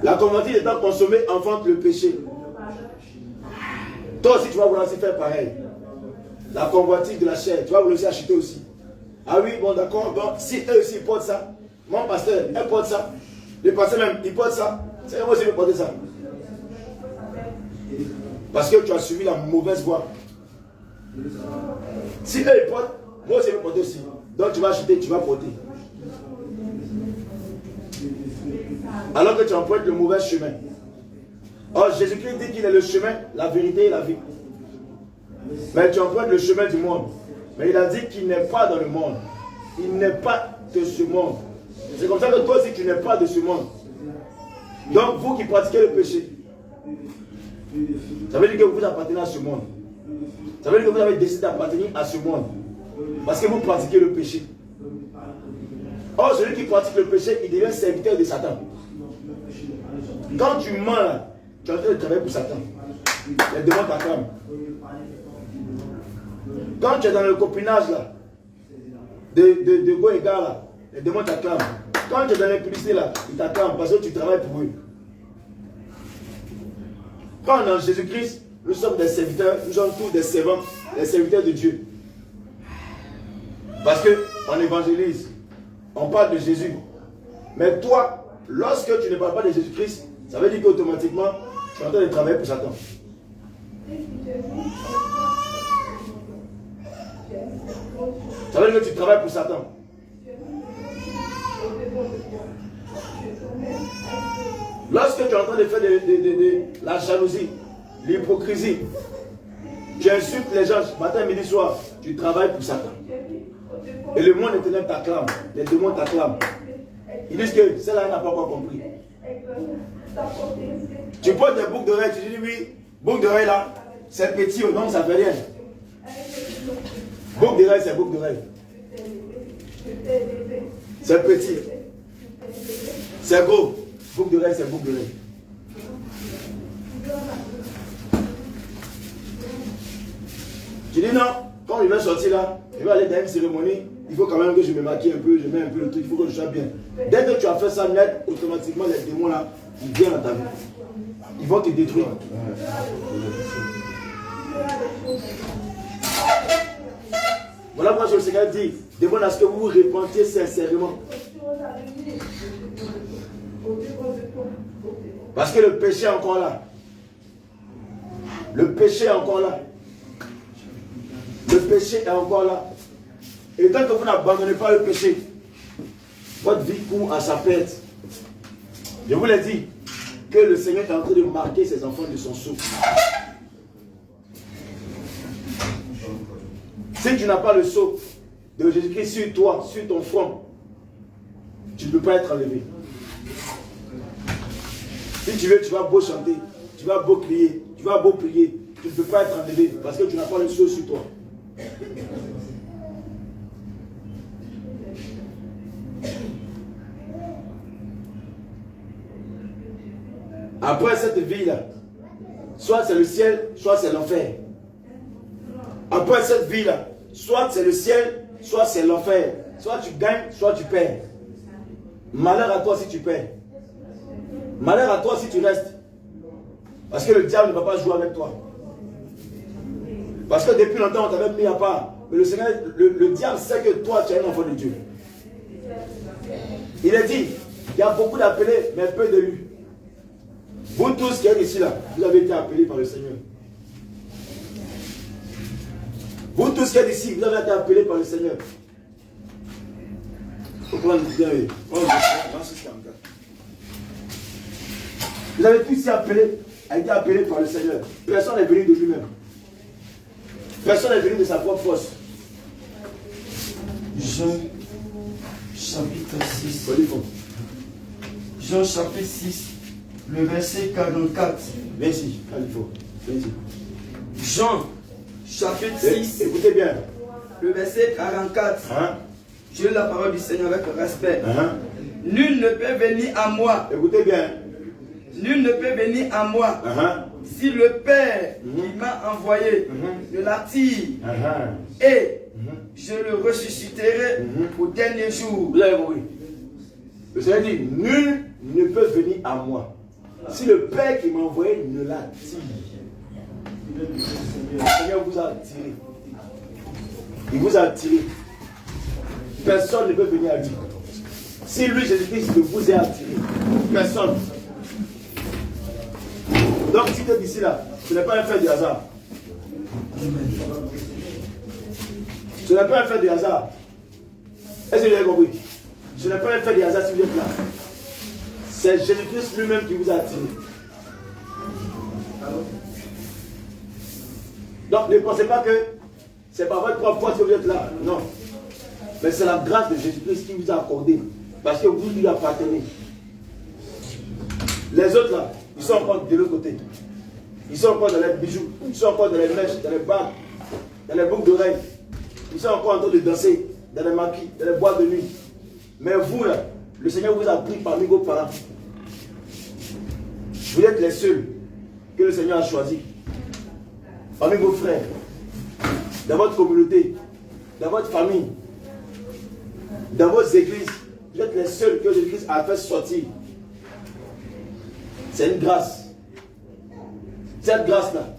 La convoitise étant consommée enfante le péché. Toi aussi tu vas vouloir aussi faire pareil. La convoitise de la chair, tu vas vouloir aussi acheter aussi. Ah oui, bon d'accord, bon, si eux aussi portent ça, mon pasteur, elle porte ça, le pasteur même, il porte ça, c'est moi aussi je vais porter ça. Parce que tu as suivi la mauvaise voie. Si eux ils portent, moi aussi je vais porter aussi. Donc tu vas acheter, tu vas porter. Alors que tu empruntes le mauvais chemin. Or Jésus-Christ dit qu'il est le chemin, la vérité et la vie. Mais tu empruntes le chemin du monde. Mais il a dit qu'il n'est pas dans le monde. Il n'est pas de ce monde. C'est comme ça que toi aussi tu n'es pas de ce monde. Donc vous qui pratiquez le péché, ça veut dire que vous appartenez à ce monde. Ça veut dire que vous avez décidé d'appartenir à ce monde. Parce que vous pratiquez le péché. Or, celui qui pratique le péché, il devient serviteur de Satan. Quand tu mens là, tu es en train de travailler pour Satan. Les démons t'acclament. Quand tu es dans le copinage là, de go égal là, les démons t'acclament. Quand tu es dans l'impudicité là, ils t'acclament parce que tu travailles pour eux. Quand dans Jésus-Christ, nous sommes des serviteurs, nous sommes tous des servants, des serviteurs de Dieu. Parce qu'on évangélise, on parle de Jésus. Mais toi, lorsque tu ne parles pas de Jésus-Christ, ça veut dire qu'automatiquement, tu es en train de travailler pour Satan. Ça veut dire que tu travailles pour Satan. Lorsque tu es en train de faire de la jalousie, l'hypocrisie, tu insultes les gens matin, midi, soir, tu travailles pour Satan. Et le monde éternel t'acclame, les démons t'acclament. Ils disent que celle-là n'a pas encore compris. Tu portes des boucles d'oreilles, tu dis oui, boucle d'oreille là, c'est petit, donc ça ne fait rien. Boucle d'oreille, c'est boucle d'oreille. C'est petit. C'est gros. Boucle d'oreille, c'est boucle d'oreille. Tu dis non, quand il va sortir là, il va aller dans une cérémonie, il faut quand même que je me maquille un peu, je mets un peu le truc, il faut que je sois bien. Dès que tu as fait ça net, automatiquement les démons là, ils viennent dans ta vie. Ils vont te détruire. Voilà pourquoi le Seigneur dit, demande à ce que vous vous repentiez sincèrement. Parce que le péché est encore là. Le péché est encore là. Le péché est encore là. Et tant que vous n'abandonnez pas le péché, votre vie court à sa perte. Je vous l'ai dit, que le Seigneur est en train de marquer ses enfants de son souffle. Si tu n'as pas le sceau de Jésus-Christ sur toi, sur ton front, tu ne peux pas être enlevé. Si tu veux, tu vas beau chanter, tu vas beau crier, tu vas beau prier, tu ne peux pas être enlevé parce que tu n'as pas le sceau sur toi. Après cette vie-là, soit c'est le ciel, soit c'est l'enfer. Après cette vie-là, soit c'est le ciel, soit c'est l'enfer. Soit tu gagnes, soit tu perds. Malheur à toi si tu perds. Malheur à toi si tu restes. Parce que le diable ne va pas jouer avec toi. Parce que depuis longtemps, on t'avait mis à part. Mais le Seigneur, le diable sait que toi, tu es un enfant de Dieu. Il a dit, il y a beaucoup d'appelés, mais peu d'élus. Vous tous qui êtes ici là, vous avez été appelés par le Seigneur. Vous tous qui êtes ici, vous avez été appelés par le Seigneur. Vous prenez bien, vous avez tous été appelés par le Seigneur. Personne n'est venu de lui-même. Personne n'est venu de sa propre force. Jean chapitre 6. Jean chapitre 6, le verset 44. Merci, Califo. Jean chapitre 6. Écoutez bien. Le verset 44. Je lis la parole du Seigneur avec respect. Nul ne peut venir à moi. Écoutez bien. Nul ne peut venir à moi si le Père qui m'a envoyé ne l'attire. Et je le ressusciterai au dernier jour. Vous avez compris. Le Seigneur dit, nul ne peut venir à moi si le Père qui m'a envoyé ne l'attire. Le Seigneur vous a attiré. Il vous a attiré. Personne ne peut venir à lui. Si lui, Jésus-Christ, ne vous a attiré, personne. Donc, si tu es ici là, ce n'est pas un fait de hasard. Ce n'est pas un fait de hasard. Est-ce que vous avez compris? Ce n'est pas un fait de hasard si vous êtes là. C'est Jésus-Christ lui-même qui vous a attiré. Donc, ne pensez pas que c'est par votre propre force que vous êtes là. Non. Mais c'est la grâce de Jésus-Christ qui vous a accordé. Parce que vous lui appartenez. Les autres là, ils sont encore de l'autre côté. Ils sont encore dans les bijoux. Ils sont encore dans les mèches, dans les bagues, dans les boucles d'oreilles. Ils sont encore en train de danser dans les maquis, dans les boîtes de nuit. Mais vous là, le Seigneur vous a pris parmi vos parents. Vous êtes les seuls que le Seigneur a choisis. Parmi vos frères, dans votre communauté, dans votre famille, dans vos églises, vous êtes les seuls que l'Église a fait sortir. C'est une grâce. Cette grâce-là,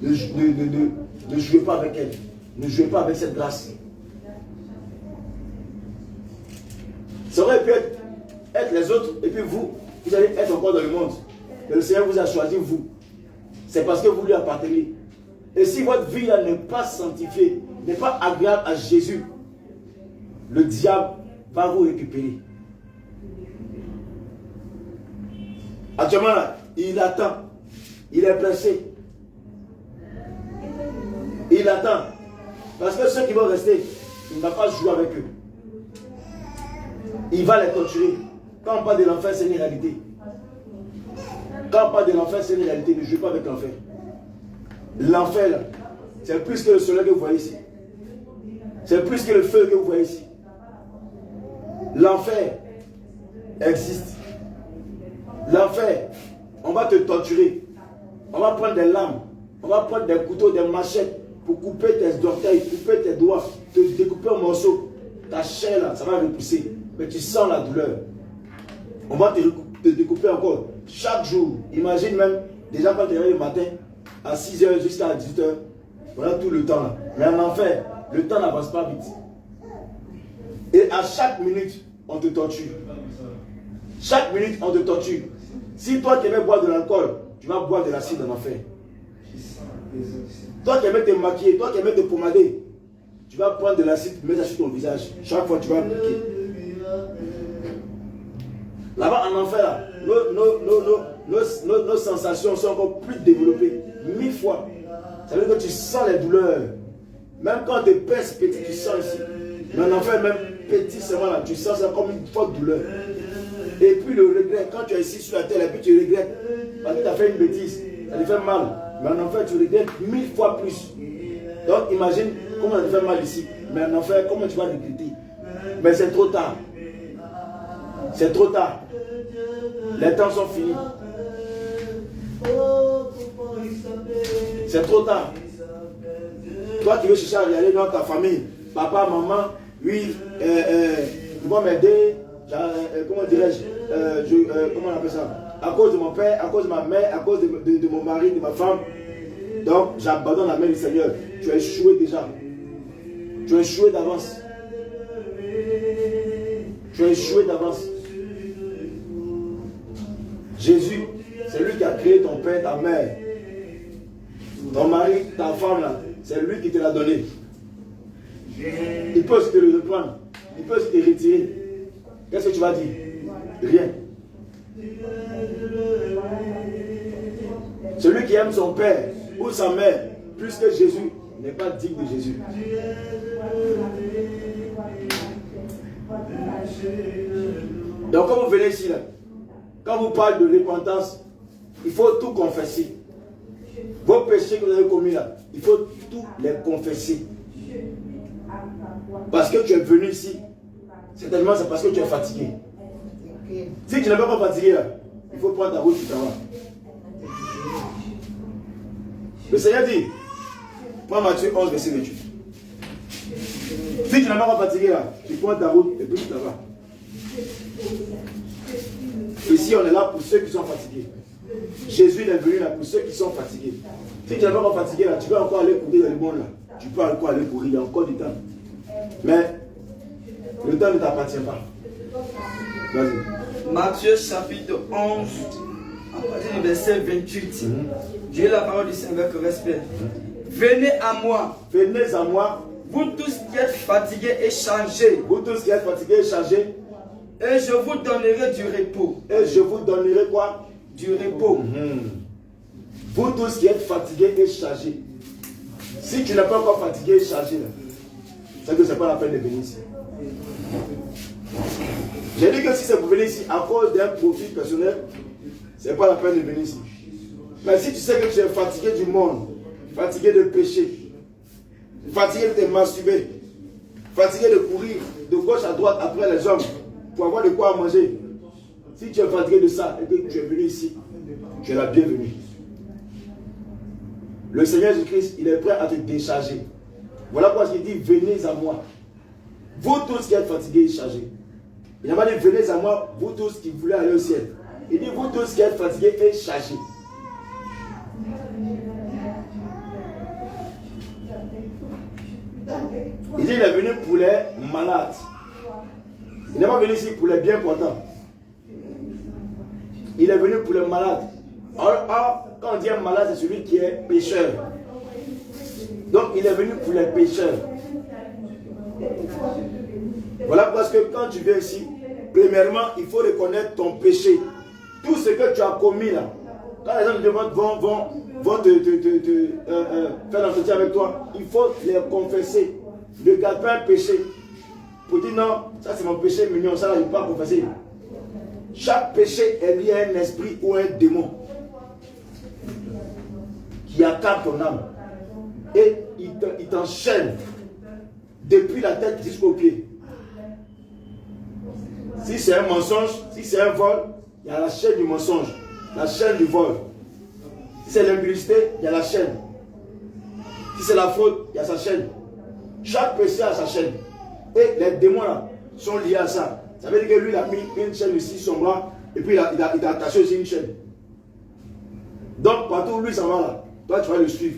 ne jouez pas avec elle. Ne jouez pas avec cette grâce. Ça aurait pu être les autres, et puis vous allez être encore dans le monde. Mais le Seigneur vous a choisi, vous. C'est parce que vous lui appartenez. Et si votre vie n'est pas sanctifiée, n'est pas agréable à Jésus, le diable va vous récupérer. Actuellement, là, il attend. Il est pressé. Il attend. Parce que ceux qui vont rester, il ne va pas jouer avec eux. Il va les torturer. Quand on parle de l'enfer, c'est une réalité. Quand on parle de l'enfer, c'est une réalité. Ne jouez pas avec l'enfer. L'enfer, c'est plus que le soleil que vous voyez ici. C'est plus que le feu que vous voyez ici. L'enfer existe. L'enfer, on va te torturer. On va prendre des lames. On va prendre des couteaux, des machettes pour couper tes orteils, couper tes doigts, te découper en morceaux. Ta chair là, ça va repousser. Mais tu sens la douleur. On va te découper encore. Chaque jour, imagine même, déjà quand tu es le matin, à 6h jusqu'à 18h, voilà tout le temps là. Mais en enfer, le temps n'avance pas vite. Et à chaque minute, on te torture. Chaque minute, on te torture. Si toi tu aimais boire de l'alcool, tu vas boire de l'acide en enfer. Toi qui aimais te maquiller, toi qui aimais te pomader, tu vas prendre de l'acide, mettre ça sur ton visage. Chaque fois, tu vas appliquer. Là-bas, en enfer, là, nos sensations sont encore plus développées. 1000 fois. Ça veut dire que tu sens les douleurs. Même quand tu pèses petit, tu sens ici. Mais en enfer, même petit seulement là, tu sens ça comme une forte douleur. Et puis le regret, quand tu es ici sur la terre, et puis tu regrettes, parce que tu as fait une bêtise, ça te fait mal. Mais en enfer, tu regrettes 1000 fois plus. Donc imagine comment ça te fait mal ici. Mais en enfer, comment tu vas regretter? Mais c'est trop tard. C'est trop tard. Les temps sont finis. C'est trop tard. Toi qui veux chercher à aller dans ta famille, papa, maman, oui, ils vont m'aider. Comment dirais-je, comment on appelle ça? À cause de mon père, à cause de ma mère, à cause de mon mari, de ma femme. Donc j'abandonne la main du Seigneur. Tu as échoué déjà. Tu as échoué d'avance. Tu as échoué d'avance. Jésus, c'est lui qui a créé ton père, ta mère. Ton mari, ta femme là, c'est lui qui te l'a donné. Il peut aussi te le reprendre. Il peut aussi te retirer. Qu'est-ce que tu vas dire? Rien. Celui qui aime son père ou sa mère plus que Jésus n'est pas digne de Jésus. Donc quand vous venez ici, là, quand vous parlez de repentance, il faut tout confesser. Vos péchés que vous avez commis là, il faut tout les confesser. Parce que tu es venu ici, certainement c'est parce que tu es fatigué. Si tu n'es pas fatigué là, il faut prendre ta route et t'en vas. Le Seigneur dit, prends Matthieu 11, verset 28. Si tu n'es pas fatigué là, tu prends ta route et puis tu t'en vas. Ici on est là pour ceux qui sont fatigués. Jésus est venu là pour ceux qui sont fatigués. Si tu n'es pas fatigué là, tu peux encore aller courir dans le monde là. Tu peux encore aller courir, il y a encore du temps. Mais le temps ne t'appartient pas. Vas-y. Matthieu chapitre 11, à partir du verset 28. J'ai la parole du Seigneur avec respect. Venez à moi. Venez à moi. Vous tous qui êtes fatigués et chargés. Vous tous qui êtes fatigués et chargés. Et je vous donnerai du repos. Et je vous donnerai quoi? Du repos. Vous tous qui êtes fatigués et chargés. Si tu n'es pas encore fatigué et chargé, c'est que ce n'est pas la peine de venir ici. J'ai dit que si c'est pour venir ici à cause d'un profit personnel, ce n'est pas la peine de venir ici. Mais si tu sais que tu es fatigué du monde, fatigué de péché, fatigué de te masturber, fatigué de courir de gauche à droite après les hommes pour avoir de quoi manger, si tu es fatigué de ça et que tu es venu ici, tu es la bienvenue. Le Seigneur Jésus-Christ, il est prêt à te décharger. Voilà pourquoi il dit, venez à moi. Vous tous qui êtes fatigués et chargés. Il n'a pas dit, venez à moi, vous tous qui voulez aller au ciel. Il dit, vous tous qui êtes fatigués et chargés. Il dit, il est venu pour les malades. Il n'est pas venu ici pour les bien portants. Il est venu pour les malades. Or, quand on dit un malade, c'est celui qui est pécheur. Donc, il est venu pour les pécheurs. Voilà parce que quand tu viens ici, premièrement, il faut reconnaître ton péché. Tout ce que tu as commis là. Quand les gens vont faire l'entretien avec toi, il faut les confesser. Ne garde pas un péché. Pour dire non, ça c'est mon péché mignon, ça là, il ne faut pas confesser. Chaque péché est lié à un esprit ou à un démon qui accable ton âme. Et il t'enchaîne depuis la tête jusqu'aux pieds. Si c'est un mensonge, si c'est un vol, il y a la chaîne du mensonge, la chaîne du vol. Si c'est l'impudicité, il y a la chaîne. Si c'est la faute, il y a sa chaîne. Chaque péché a sa chaîne. Et les démons là sont liés à ça. Ça veut dire que lui, il a mis une chaîne ici, son bras, et puis il a attaché aussi une chaîne. Donc, partout où lui s'en va là, toi tu vas le suivre.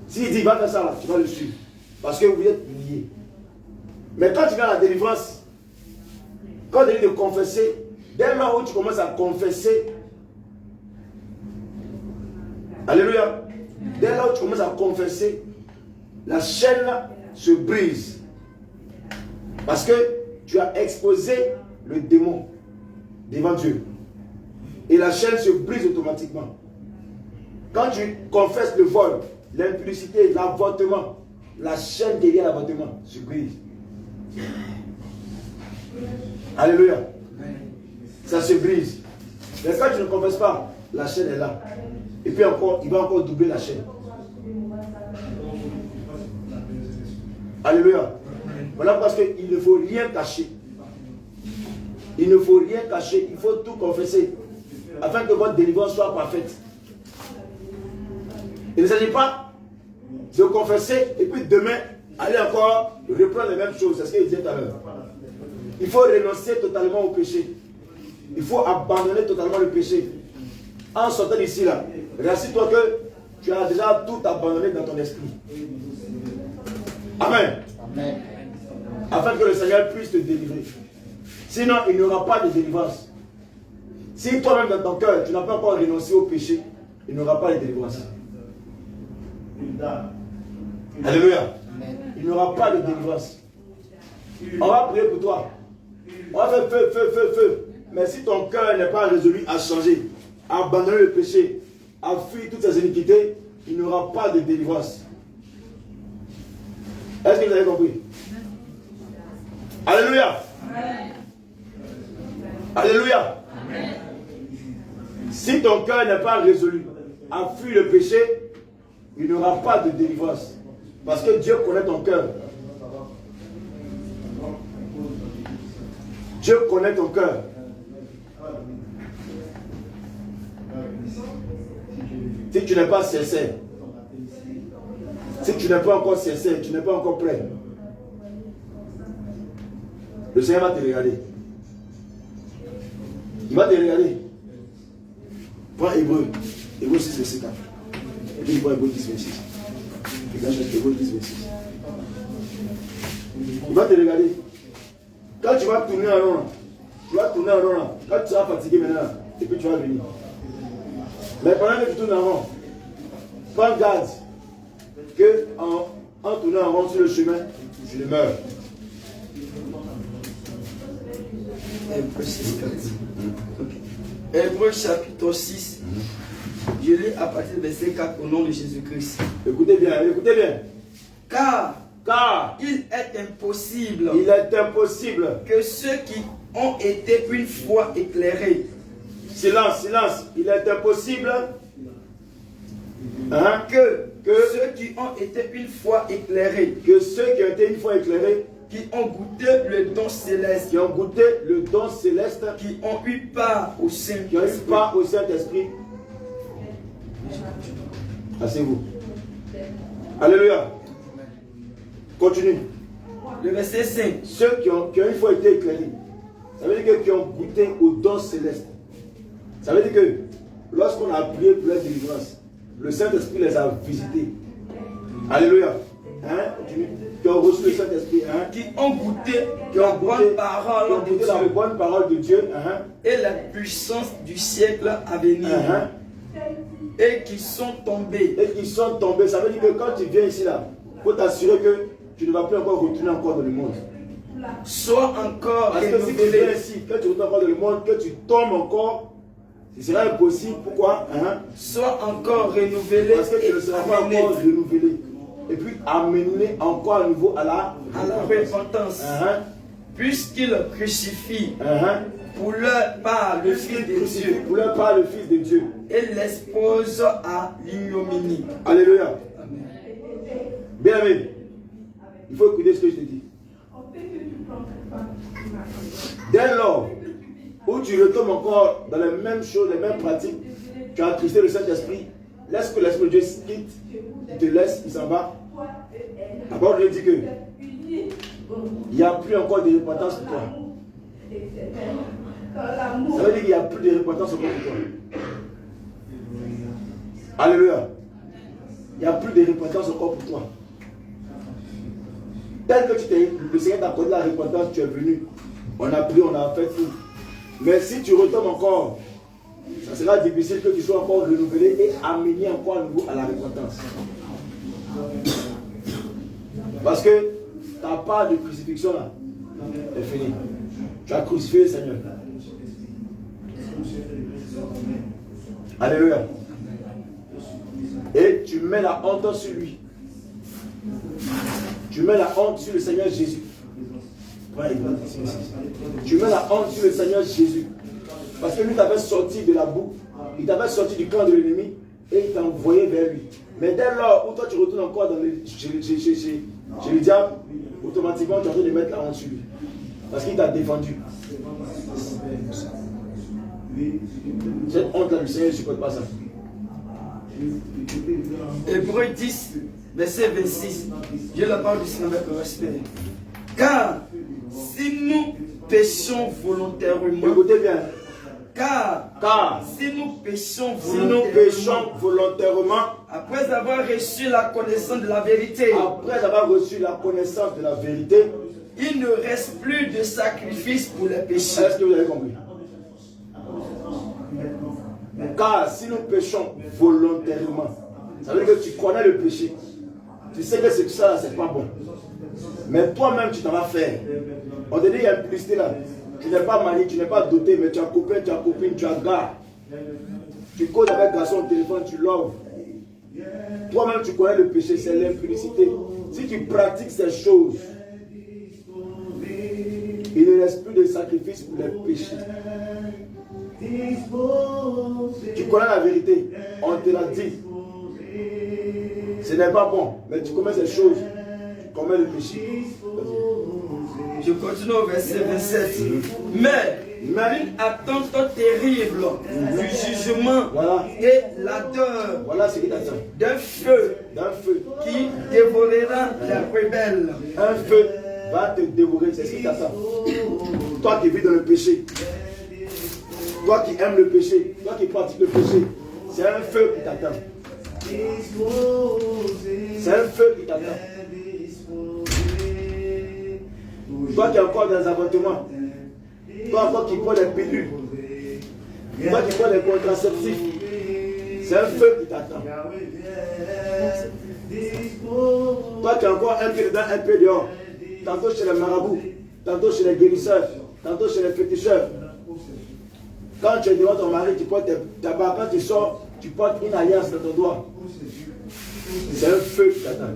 S'il dit va faire ça là, tu vas le suivre. Parce que vous êtes liés. Mais quand tu viens à la délivrance, quand tu dis de confesser, dès lors où tu commences à confesser, alléluia, dès lors où tu commences à confesser, la chaîne là se brise. Parce que tu as exposé le démon devant Dieu. Et la chaîne se brise automatiquement. Quand tu confesses le vol, l'impudicité, l'avortement, la chaîne derrière l'avortement se brise. Alléluia. Ça se brise. Mais quand tu ne confesses pas, la chaîne est là. Et puis encore, il va encore doubler la chaîne. Alléluia. Voilà parce qu'il ne faut rien cacher. Il ne faut rien cacher. Il faut tout confesser. Afin que votre délivrance soit parfaite. Il ne s'agit pas de confesser et puis demain, aller encore reprendre les mêmes choses. C'est ce qu'il disait tout à l'heure. Il faut renoncer totalement au péché. Il faut abandonner totalement le péché. En sortant d'ici là, rassure-toi que tu as déjà tout abandonné dans ton esprit. Amen. Amen. Afin que le Seigneur puisse te délivrer. Sinon, il n'y aura pas de délivrance. Si toi-même dans ton cœur, tu n'as pas encore renoncé au péché, il n'y aura pas de délivrance. Alléluia. Il n'y aura pas de délivrance. On va prier pour toi. On va faire feu, feu, feu, feu. Mais si ton cœur n'est pas résolu à changer, à abandonner le péché, à fuir toutes ces iniquités, il n'y aura pas de délivrance. Est-ce que vous avez compris? Alléluia. Amen. Alléluia. Amen. Si ton cœur n'est pas résolu à fuir le péché, il n'y aura pas de délivrance. Parce que Dieu connaît ton cœur. Dieu connaît ton cœur. Si tu n'es pas sincère, si tu n'es pas encore sincère, tu n'es pas encore prêt, le Seigneur va te regarder. Il va te regarder. Prends Hébreu. Hébreu 6, verset 4. Et puis il prend Hébreu 10, verset 6. Regarde Hébreu 10, verset 6. Il va te regarder. Quand tu vas tourner en rond, quand tu seras fatigué maintenant, et puis tu vas venir. Mais pendant que tu tournes en rond, prends garde que en tournant en rond sur le chemin, tu ne meurs. Hébreux chapitre 6. Je lis à partir du verset 4 au nom de Jésus-Christ. Écoutez bien, écoutez bien. Car Car il est impossible que ceux qui ont été une fois éclairés. Silence. Il est impossible Que ceux qui ont été une fois éclairés, qui ont goûté le don céleste, ont goûté le don céleste, qui ont eu part au Saint-Esprit. Asseyez-vous. Alléluia. Continue. Le verset 5. Ceux qui ont une fois été éclairés, ça veut dire que qui ont goûté au don céleste. Ça veut dire que lorsqu'on a prié pour la délivrance, le Saint-Esprit les a visités. Alléluia. Continue. Qui ont reçu le Saint-Esprit. Qui ont goûté la bonne parole de Dieu. Et la puissance du siècle à venir. Et qui sont tombés. Ça veut dire que quand tu viens ici là, il faut t'assurer que tu ne vas plus encore retourner encore dans le monde. Sois encore parce que si tu viens ici, quand tu retournes encore dans le monde, que tu tombes encore, ce sera impossible. Pourquoi? Sois encore renouvelé. Parce que tu ne seras pas encore renouvelé. Et puis amener encore à nouveau à la repentance. Puisqu'ils crucifient pour leur part le Fils de Dieu. Et l'expose à l'ignominie. Alléluia. Bien aimé, il faut écouter ce que je te dis. Dès lors où tu retombes encore dans les mêmes choses, les mêmes pratiques, tu as attristé le Saint-Esprit, laisse que l'Esprit de Dieu quitte, il te laisse, il s'en va. D'abord, je dis que il n'y a plus encore de repentance pour toi. Ça veut dire qu'il n'y a plus de repentance encore pour toi. Alléluia. Il n'y a plus de repentance encore pour toi. Tel que le Seigneur t'a accordé la repentance, tu es venu. On a prié, on a fait tout. Mais si tu retombes encore, ça sera difficile que tu sois encore renouvelé et amené encore à nouveau à la repentance. Parce que ta part de crucifixion là est finie. Tu as crucifié le Seigneur. Alléluia. Et tu mets la honte sur lui. Tu mets la honte sur le Seigneur Jésus. Tu mets la honte sur le Seigneur Jésus. Parce que lui t'avait sorti de la boue. Il t'avait sorti du camp de l'ennemi. Et il t'a envoyé vers lui. Mais dès lors où toi tu retournes encore chez le diable, automatiquement tu es en train de mettre la honte sur lui. Parce qu'il t'a défendu. Cette honte-là, le Seigneur ne supporte pas ça. Hébreux 10, verset 26. Dieu la parole du Seigneur avec respect. Car si nous péchons volontairement, écoutez bien. Car si nous péchons volontairement, après avoir reçu la connaissance de la vérité, il ne reste plus de sacrifice pour les péchés. Est-ce que vous avez compris? Car si nous péchons volontairement, ça veut dire que tu connais le péché. Tu sais que ça, c'est pas bon. Mais toi-même, tu t'en vas faire. On te dit, il y a une publicité là. Tu n'es pas marié, tu n'es pas doté, mais tu as copain, tu as copine, tu as gars. Tu causes avec garçon au téléphone, tu l'offres. Toi-même, tu connais le péché, c'est l'impudicité. Si tu pratiques ces choses, il ne reste plus de sacrifice pour les péchés. Tu connais la vérité, on te l'a dit. Ce n'est pas bon, mais tu commets ces choses, tu commets le péché. Je continue au verset 27. Mais une attente terrible du jugement et l'ardeur d'un feu qui dévorera les rebelles. Un feu va te dévorer, c'est ce qui t'attend. Toi qui vis dans le péché, toi qui aimes le péché, toi qui pratiques le péché, c'est un feu qui t'attend. C'est un feu qui t'attend. Toi qui es encore dans les avortements, toi encore qui prends des pilules, toi qui prends des contraceptifs, c'est un feu qui t'attend. Toi qui es encore un pied dedans, un pied dehors, tantôt chez les marabouts, tantôt chez les guérisseurs, tantôt chez les féticheurs. Quand tu es devant ton mari, tu portes ta barre, quand tu sors, tu portes une alliance dans ton doigt. C'est un feu qui t'attend.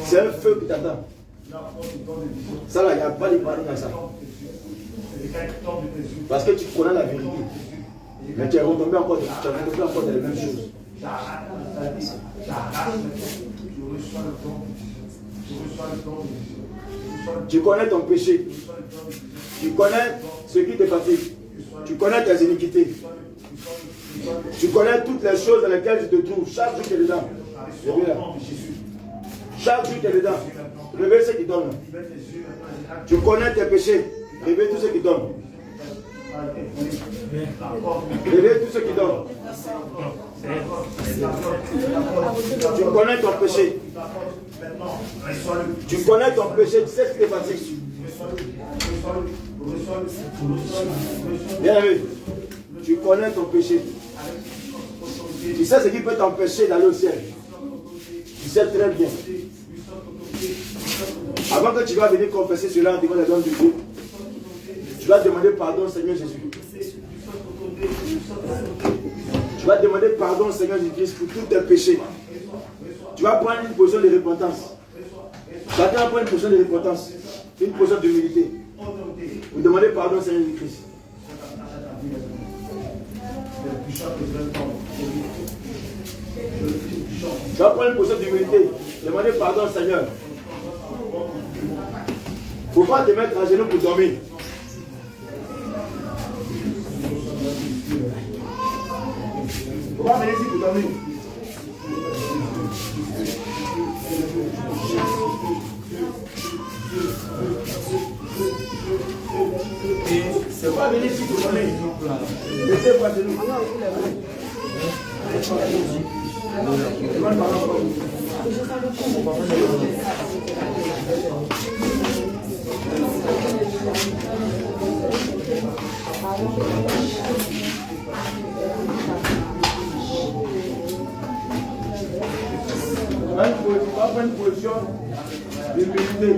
C'est un feu qui t'attend. Ça là, il n'y a pas de pardon dans ça. Parce que tu connais la vérité. Mais tu es retombé encore dans les mêmes choses. Tu connais ton péché. Tu connais ce qui te fatigue. Tu connais tes iniquités. Tu connais toutes les choses dans lesquelles tu te trouves. Chaque jour tu es dedans. Chaque jour tu es dedans. Réveille ce qui donne. Tu connais tes péchés. Réveille tout ce qui donne. Réveille tout ce qui donne. Tu connais ton péché. Tu connais ton péché. Tu sais ce qui te fatigue. Bien aimé. Tu connais ton péché. Tu sais ce qui peut t'empêcher d'aller au ciel. Tu sais très bien. Avant que tu vas venir confesser cela devant les hommes de Dieu, tu vas demander pardon au Seigneur Jésus. Tu vas demander pardon au Seigneur Jésus pour tous tes péchés. Tu vas prendre une position de repentance. Chacun va prendre une position de repentance. Une position d'humilité. Vous demandez pardon au Seigneur Jésus-Christ. Tu vas prendre une position d'humilité. Demandez pardon au Seigneur. Il ne faut pas te mettre à genoux pour dormir. Il ne faut pas venir ici pour dormir. C'est pas venir ici pour dormir. Mettez-vous à genoux. Demande pardon. Va prendre une position d'humilité.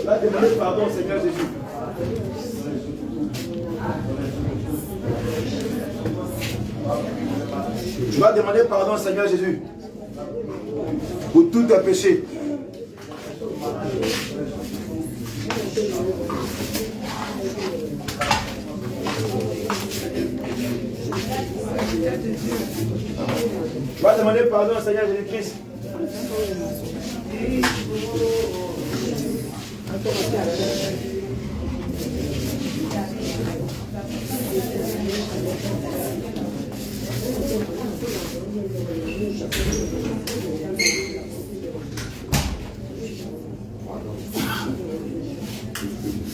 Va demander pardon au Seigneur Jésus. Tu vas demander pardon au Seigneur Jésus pour tous tes péchés. Tu vas demander pardon au Seigneur Jésus-Christ.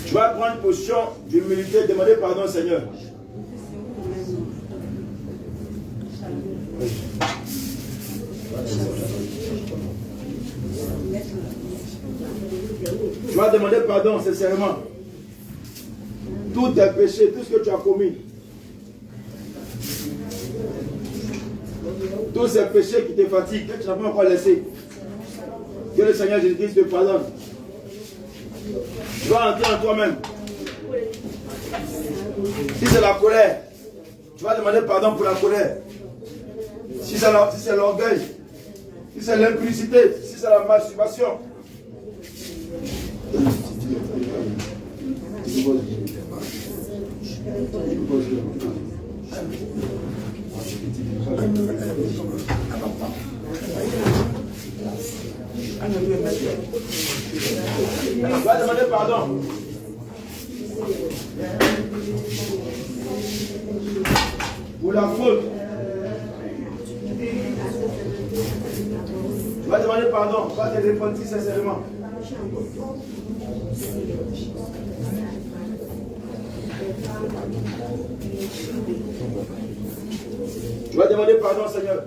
Tu vas prendre une position d'humilité, demander pardon au Seigneur. Tu vas demander pardon sincèrement. Tous tes péchés, tout ce que tu as commis. Tous ces péchés qui te fatiguent, que tu n'as pas encore laissé. Que le Seigneur Jésus-Christ te pardonne. Tu vas entrer en toi-même. Si c'est la colère, tu vas demander pardon pour la colère. Si c'est l'orgueil, si c'est l'impudicité, si c'est la masturbation. Tu vas demander pardon. Pour la faute. Tu vas demander pardon. Tu vas te repentir sincèrement. Tu vas demander pardon au Seigneur.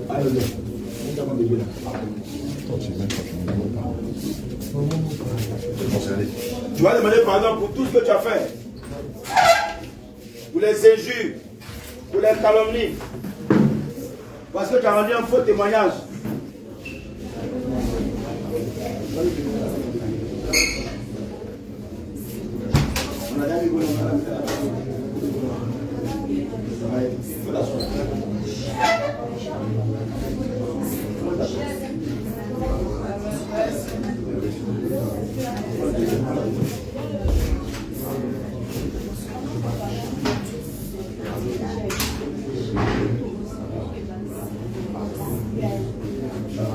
Alléluia. Tu vas demander pardon pour tout ce que tu as fait. Pour les injures, pour les calomnies. Parce que tu as rendu un faux témoignage.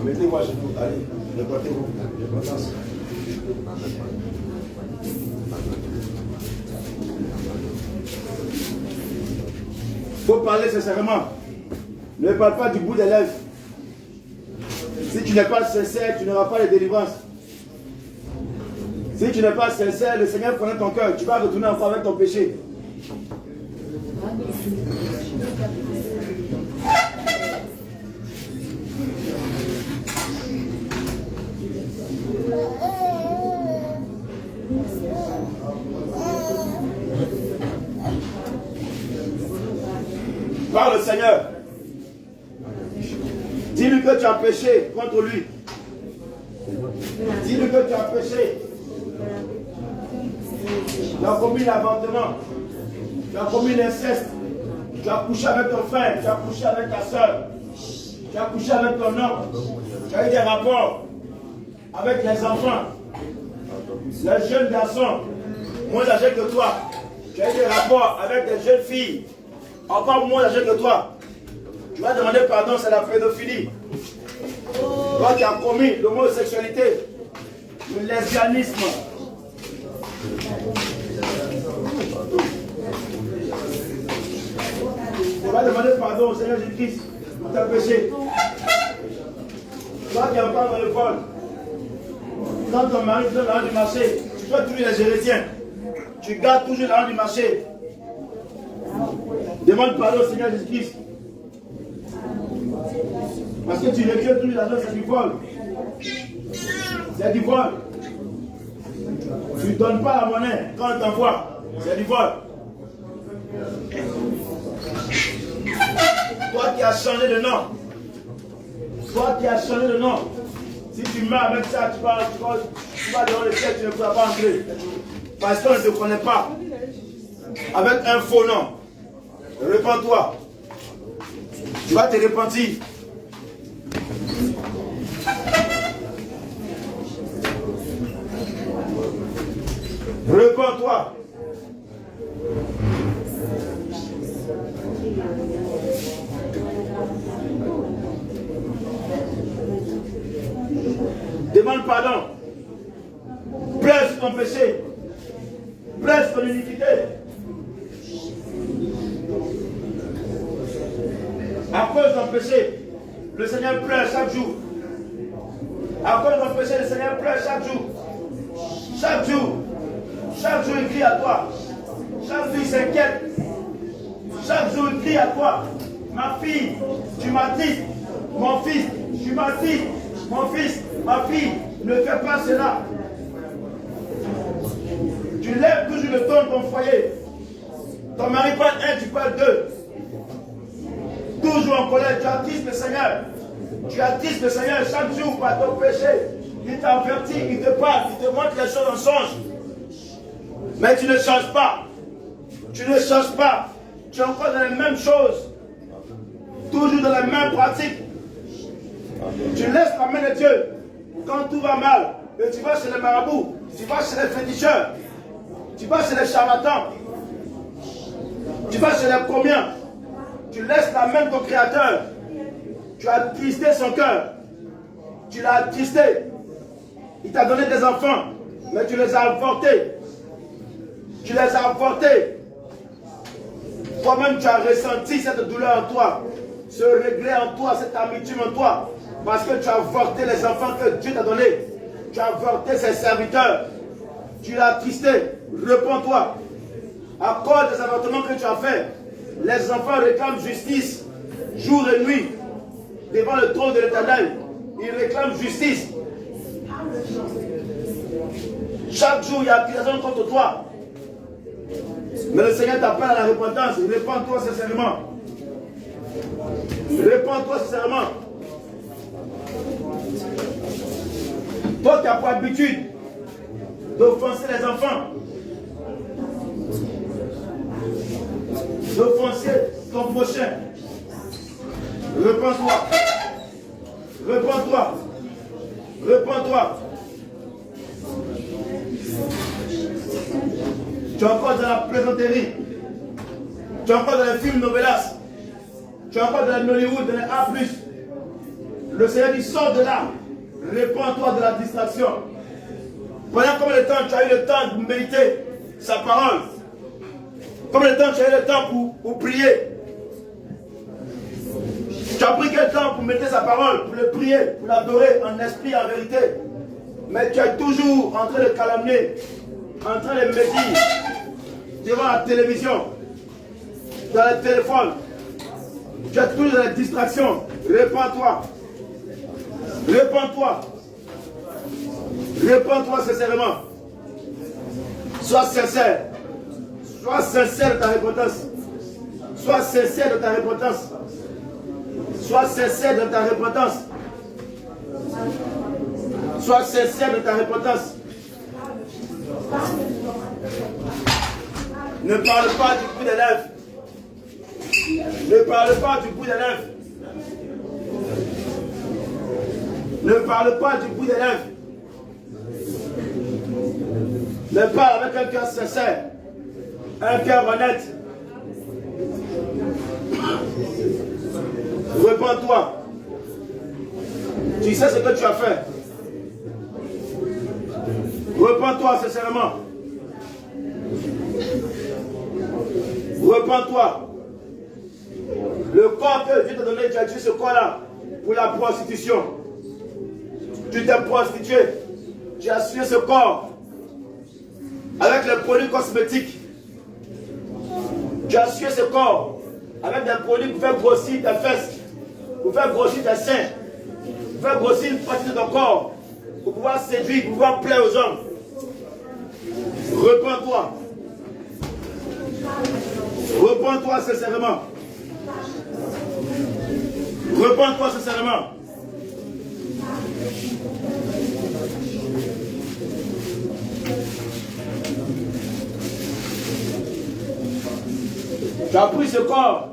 Mettez-moi chez vous, allez, répondez-vous, répondance. Il faut parler sincèrement. Ne parle pas du bout des lèvres. Si tu n'es pas sincère, tu n'auras pas de délivrance. Si tu n'es pas sincère, le Seigneur connaît ton cœur. Tu vas retourner encore avec ton péché. Parle le Seigneur. Dis-lui que tu as péché contre lui. Dis-lui que tu as péché. Tu as commis l'avortement. Tu as commis l'inceste. Tu as couché avec ton frère. Tu as couché avec ta soeur. Tu as couché avec ton oncle. Tu as eu des rapports avec les enfants. Les jeunes garçons moins âgés que toi. Tu as eu des rapports avec des jeunes filles encore moins âgées que toi. Tu vas demander pardon, c'est la pédophilie. Toi qui as commis l'homosexualité, le lesbianisme. Tu vas demander pardon au Seigneur Jésus-Christ pour tes péchés. Toi qui en parles dans le vol, quand ton mari te donne l'argent du marché, tu fais toujours les Gérésiens. Tu gardes toujours l'argent du marché. Demande pardon au Seigneur Jésus-Christ. Parce que tu récupères toujours l'argent, c'est du vol. C'est du vol. Tu ne donnes pas la monnaie quand on t'envoie. C'est du vol. Toi qui as changé de nom. Toi qui as changé de nom. Si tu meurs avec ça, tu vas devant le ciel, tu ne pourras pas entrer. Parce qu'on ne te connaît pas. Avec un faux nom. Répands-toi. Tu vas te repentir. Répands-toi. Demande pardon. Pleure sur ton péché. Pleure sur ton iniquité. À cause de ton péché, le Seigneur pleure chaque jour. À cause de ton péché, le Seigneur pleure chaque jour. Chaque jour. Chaque jour, il crie à toi. Chaque jour, il s'inquiète. Chaque jour, il crie à toi. Ma fille, tu m'as dit. Mon fils, tu m'as dit. Mon fils, ma fille, ne fais pas cela. Tu lèves toujours le ton de ton foyer. Ton mari parle un, tu parles deux. Toujours en colère, tu attristes le Seigneur. Tu attristes le Seigneur chaque jour par ton péché. Il t'avertit, il te parle, il te montre les choses en songe. Mais tu ne changes pas. Tu ne changes pas. Tu es encore dans les mêmes choses. Toujours dans les mêmes pratiques. Tu laisses la main de Dieu quand tout va mal. Et tu vas chez les marabouts. Tu vas chez les féticheurs. Tu vas chez les charlatans. Tu vas chez les combien. Tu laisses la main de ton Créateur. Tu as attristé son cœur. Tu l'as attristé. Il t'a donné des enfants, mais tu les as avortés. Tu les as avortés. Toi-même, tu as ressenti cette douleur en toi, ce regret en toi, cette amertume en toi, parce que tu as avorté les enfants que Dieu t'a donnés. Tu as avorté ses serviteurs. Tu l'as attristé. Réponds-toi. À cause des avortements que tu as fait, les enfants réclament justice jour et nuit devant le trône de l'Éternel. Ils réclament justice. Chaque jour, il y a accusation contre toi. Mais le Seigneur t'appelle à la repentance. Répands-toi sincèrement. Répands-toi sincèrement. Toi qui as pour habitude d'offenser les enfants, ton prochain. Repends-toi. Repends-toi. Repends-toi. Tu es encore dans la plaisanterie. Tu es encore dans les films novelas. Tu es encore dans les Hollywood, dans les A+. Le Seigneur dit, sors de là. Répands-toi de la distraction. Pendant combien de temps tu as eu le temps de méditer sa parole? Combien de temps tu as eu le temps pour prier? Tu as pris quel temps pour méditer sa parole, pour le prier, pour l'adorer en esprit, en vérité? Mais tu es toujours en train de calomnier, en train de méditer devant la télévision, dans le téléphone. Tu es toujours dans la distraction. Répands-toi. Répands-toi. Répands-toi sincèrement. Sois sincère. Sois sincère de ta repentance. Sois sincère de ta repentance. Sois sincère de ta repentance. Sois sincère de ta repentance. Ne parle pas du bout des lèvres. Ne parle pas du bout des lèvres. Ne parle pas du bout des lèvres. Ne parle avec un cœur sincère, un cœur honnête. Repends-toi. Tu sais ce que tu as fait. Repends-toi sincèrement. Repends-toi. Le corps que Dieu t'a donné, tu as tué ce corps-là pour la prostitution. Tu t'es prostitué. Tu as tué ce corps avec les produits cosmétiques. Tu as tué ce corps avec des produits pour faire grossir tes fesses, pour faire grossir tes seins, pour faire grossir une partie de ton corps, pour pouvoir séduire, pour pouvoir plaire aux hommes. Repends-toi. Repends-toi sincèrement. Repends-toi sincèrement. Tu as pris ce corps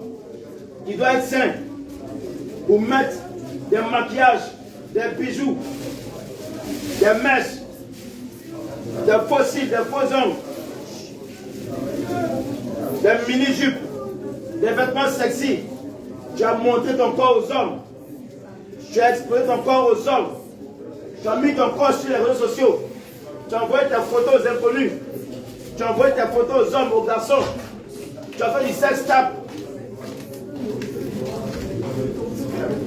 qui doit être sain pour mettre des maquillages, des bijoux, des mèches, des faux cils, des faux ongles, des mini-jupes, des vêtements sexy. Tu as montré ton corps aux hommes. Tu as exposé ton corps aux hommes. Tu as mis ton corps sur les réseaux sociaux. Tu as envoyé tes photos aux inconnus. Tu as envoyé tes photos aux hommes, aux garçons. Tu as fait du sex tap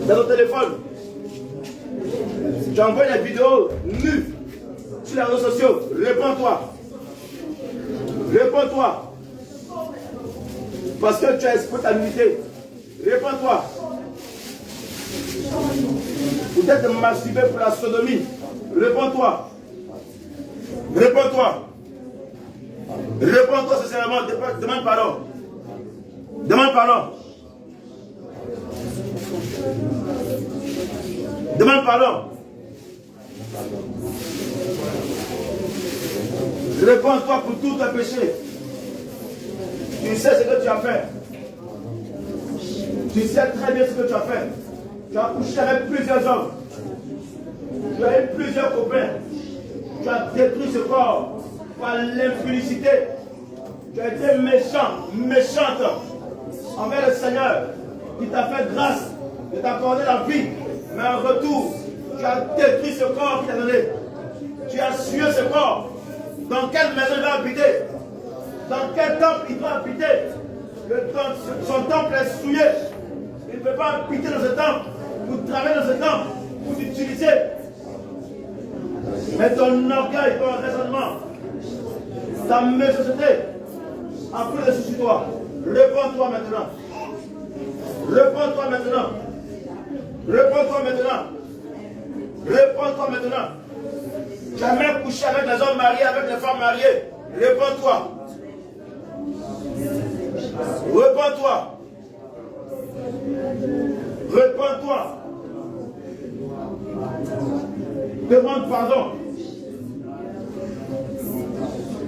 dans ton téléphone. Tu as envoyé des vidéos nues sur les réseaux sociaux. Réponds-toi. Réponds-toi. Parce que tu as exposé ta nudité. Réponds-toi. Peut-être de masturber pour la sodomie. Réponds-toi. Réponds-toi. Réponds-toi sincèrement. Demande pardon. Demande pardon. Demande pardon. Réponds-toi pour tous tes péchés. Tu sais ce que tu as fait. Tu sais très bien ce que tu as fait. Tu as couché avec plusieurs hommes. Tu as eu plusieurs copains. Tu as détruit ce corps par l'impudicité. Tu as été méchant, méchante envers le Seigneur qui t'a fait grâce de t'accorder la vie. Mais en retour, tu as détruit ce corps qu'il t'a donné. Tu as sué ce corps. Dans quelle maison il va habiter? Dans quel temple il doit habiter? Son temple est souillé. Il ne peut pas habiter dans ce temple, pour travailler dans ce temple, pour t'utiliser. Mais ton orgueil, ton raisonnement, ta méchanceté, a pris dessus sur toi. Réponds-toi maintenant. Réponds-toi maintenant. Réponds-toi maintenant. Réponds-toi maintenant. Jamais couché avec les hommes mariés, avec les femmes mariées. Réponds-toi. Réponds-toi. Réponds-toi. Demande pardon.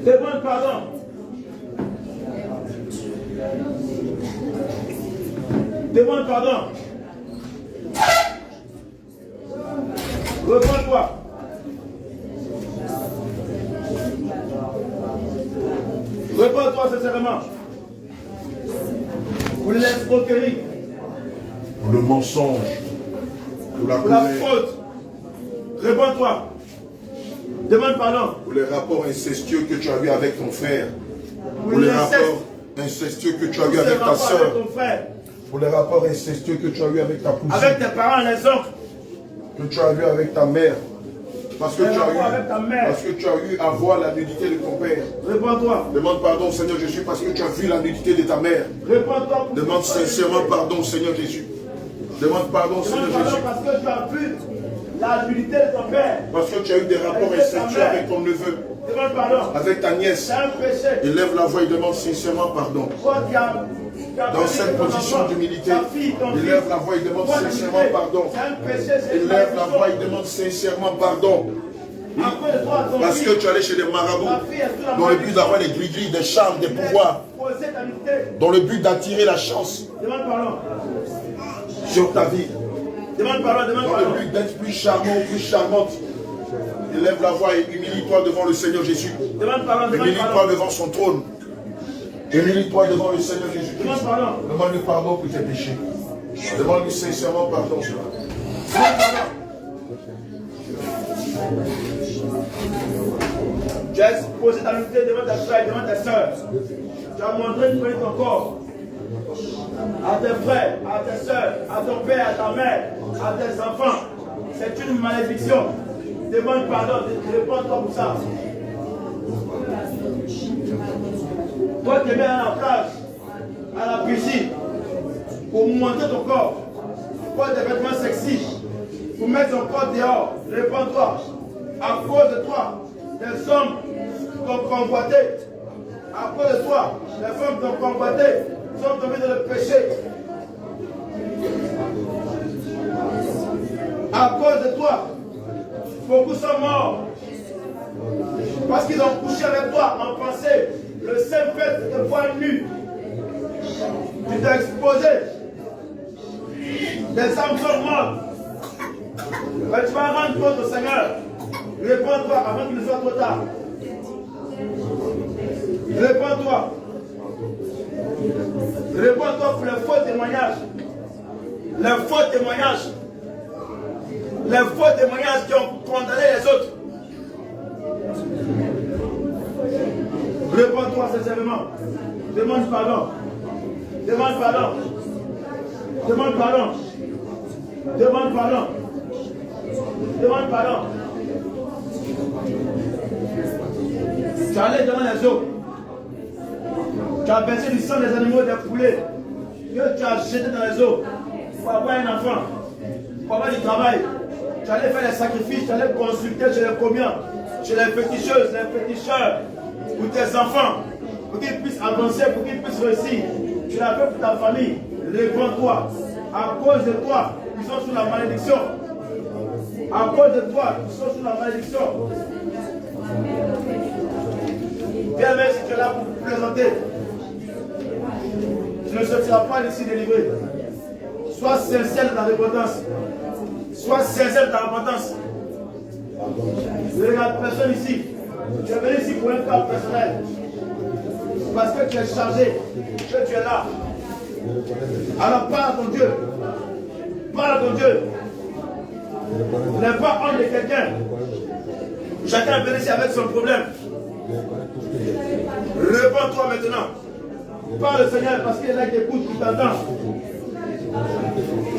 Demande pardon. Demande pardon. Repends-toi. Repends-toi sincèrement. Pour l'escroquerie. Pour le mensonge. Pour la Pour la colère. faute. Repends-toi. Demande pardon. Pour les rapports incestueux que tu as eu avec ton frère. Pour Pour les l'inceste. rapports incestueux que tu as eu Pour avec tes ta rapports soeur. avec ton frère. Pour les rapports incestueux que tu as eu avec ta cousine. Avec tes parents, les oncles. Que tu as eu avec ta mère. Parce que, Les tu as rapports avec ta mère. parce que tu as eu à voir la nudité de ton père. Repends-toi. Demande pardon, Seigneur Jésus, parce que tu as vu la nudité de ta mère. Repends-toi. Demande sincèrement pardon, Seigneur Jésus. Demande pardon, Seigneur Demande pardon Jésus. parce que tu as vu la nudité de ton père. Parce que tu as eu des rapports Avec ta incestueux mère. avec ton neveu, Demande pardon. avec ta nièce. C'est un péché. Élève la voix et demande sincèrement pardon. Toi qui as Dans cette position d'humilité, élève la voix et demande sincèrement pardon. C'est un péché. C'est une Élève la malédiction. voix et demande sincèrement pardon. Après toi, ton Parce fils, que tu es allé chez des marabouts dans le but d'avoir des gris-gris, des charmes, des pouvoirs, posé ta nudité. dans le but d'attirer la chance Demande pardon. sur ta vie, Demande pardon. Demande dans pardon. le but d'être plus charmant ou plus charmante. Élève la voix et humilie-toi devant le Seigneur Jésus. Demande pardon. Demande Humilie-toi pardon. devant son trône. Humilie-toi devant le Seigneur Jésus. Demande pardon. Demande-lui pardon pour tes péchés. Demande-lui sincèrement pardon. Demande pardon. Tu as exposé ta nudité devant ta frère, devant ta soeur. Tu as montré de ton corps à tes frères, à tes soeurs, à ton père, à ta mère, à tes enfants. C'est une malédiction. Demande pardon, réponds-toi pour ça. Toi qui es bien à la plage, à la piscine, pour montrer ton corps, pour des vêtements sexy, pour mettre ton corps dehors, réponds-toi. À cause de toi, les hommes t'ont convoité. À cause de toi, les femmes t'ont convoité, sont tombées dans le péché. À cause de toi, beaucoup sont morts. Parce qu'ils ont couché avec toi en pensée. Le seul fait de te voir nu. Tu t'es exposé. Les âmes sont mortes. Mais tu vas rendre compte au Seigneur. Réponds-toi avant qu'il ne soit trop tard. Réponds-toi. Réponds-toi pour les faux témoignages. Les faux témoignages. Les faux témoignages qui ont condamné les autres. Réponds-toi sincèrement. Demande pardon. Demande pardon. Demande pardon. Demande pardon. Demande pardon. Tu es allé devant les eaux. Tu as versé du sang des animaux, des poulets. Que tu as jeté dans les eaux. Pour avoir un enfant. Pour avoir du travail. Tu allais faire des sacrifices. Tu allais consulter chez les commiens. Chez les féticheuses, les féticheurs. Pour tes enfants. Pour qu'ils puissent avancer, pour qu'ils puissent réussir. Tu l'as fait pour ta famille. Réponds-toi. À cause de toi, ils sont sous la malédiction. À cause de toi, ils sont sous la malédiction. Bien même si tu es là pour vous présenter, tu ne sortiras pas d'ici délivré. Sois sincère dans ta repentance. Sois sincère dans ta repentance. Ne regarde personne ici. Tu es venu ici pour un cas personnel. Parce que tu es chargé, que tu es là. Alors parle à ton Dieu. Parle à ton Dieu. N'aie pas honte de quelqu'un. Chacun vient ici avec son problème. Réponds-toi maintenant. Parle au Seigneur parce qu'il est là qui t'écoute, qui t'entend.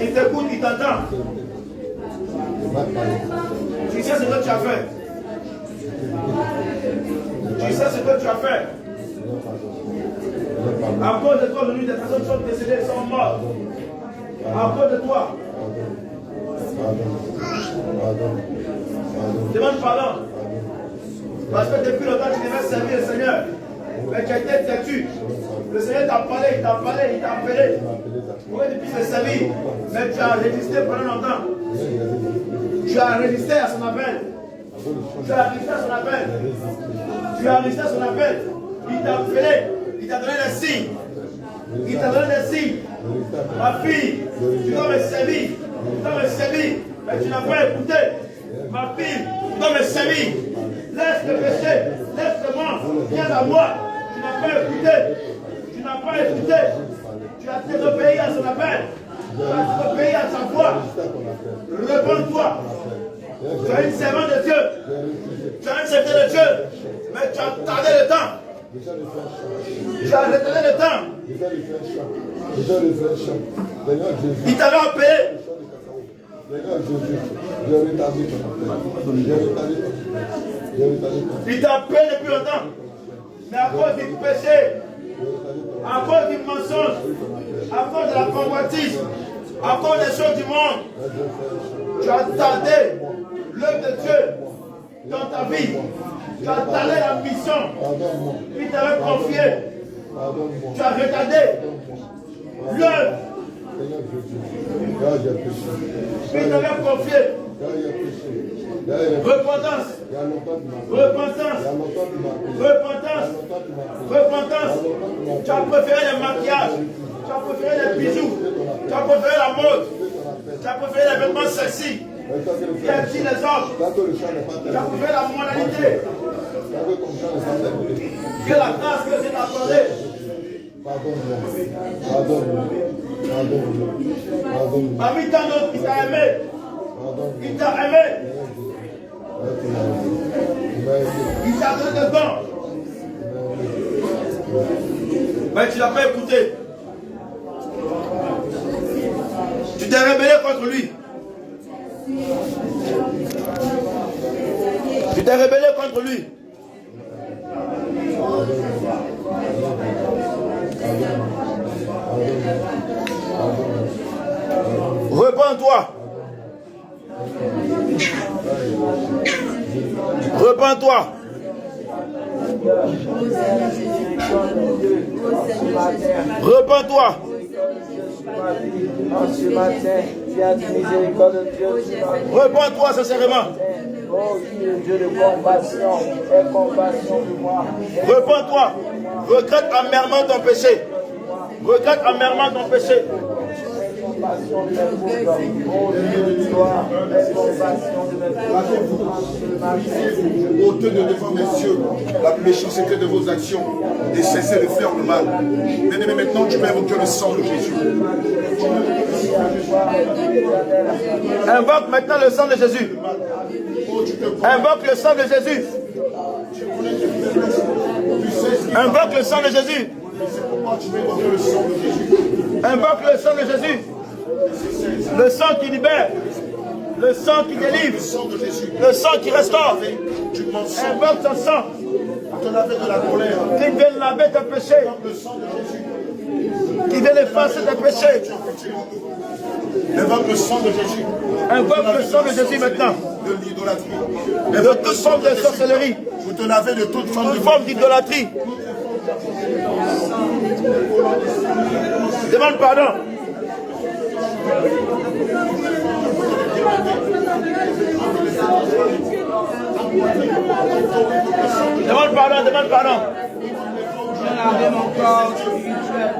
Il t'écoute, il t'entend. Tu sais ce que tu as fait. Tu sais ce que tu as fait. À cause de toi, aujourd'hui, des personnes sont décédées, sont mortes. À cause de toi. Demande pardon. Parce que depuis longtemps, tu devais servir le Seigneur. Mais tu as été têtu. Le Seigneur t'a parlé, il t'a parlé, il t'a appelé. Pour que tu puisses le servir. Mais tu as résisté pendant longtemps. Tu as résisté à son appel. Tu as résisté à son appel. Tu as résisté à son appel. Il t'a appelé. Il t'a donné des signes. Il t'a donné des signes. Ma fille, tu dois me servir. Tu dois me servir. Mais tu n'as pas écouté. Ma fille, tu dois me servir. Laisse le péché. Laisse le mal. Viens à moi. Tu n'as pas écouté. Tu n'as pas écouté. Tu as désobéi à son appel. Tu as désobéi à sa voix. Réponds-toi. Tu es une servante de Dieu. Tu es un serviteur de Dieu. Mais tu as tardé le temps. Tu as retardé le temps. Il t'avait appelé. Il t'a appelé depuis longtemps. Mais à cause du péché, à cause du mensonge, à cause de la convoitise, à cause des choses du monde, tu as tardé l'œuvre de Dieu dans ta vie. Tu as tardé la mission qu'il t'avait confiée. Tu as retardé l'œuvre qu'il t'avait confiée. Repentance. Repentance. Repentance. Repentance. Tu as préféré les maquillages. Tu as préféré les bijoux. Tu as préféré la mode. Tu as préféré les vêtements sexy. Qui attirent les hommes. Tu as préféré la moralité. Que la grâce que Dieu t'a accordée. Parmi tant d'autres, il t'a aimé. Il t'a aimé. Il t'a donné des dons. Mais tu n'as pas écouté. Tu t'es rebellé contre lui. Tu t'es rebellé contre lui. Repends-toi. Repends-toi. Repends-toi. Ce matin, tu as du miséricorde de Dieu. Repends-toi sincèrement. Oh Dieu de compassion, aie compassion de moi. Repends-toi. Regrette amèrement ton péché. Regrette amèrement ton péché. Compassion de mes pauvres. Oh Dieu de gloire, aie compassion de mes pauvres. Ôtez de devant mes yeux la méchanceté de vos actions et cessez de faire le mal. Bien-aimé, maintenant tu peux invoquer le sang de Jésus. Invoque maintenant le sang de Jésus. Invoque le sang de Jésus. Invoque le sang de Jésus. Invoque le sang de Jésus. Le sang qui libère. Le sang qui délivre. Le sang qui restaure. Invoque ton sang. Qui vient laver tes péchés. Qui vient effacer tes péchés. Invoque le sang de Jésus. Invoque le sang de Jésus maintenant. De l'idolâtrie. De toute forme de sorcellerie. Vous te lavez de toute forme d'idolâtrie. Demande pardon. Demande pardon, demande pardon.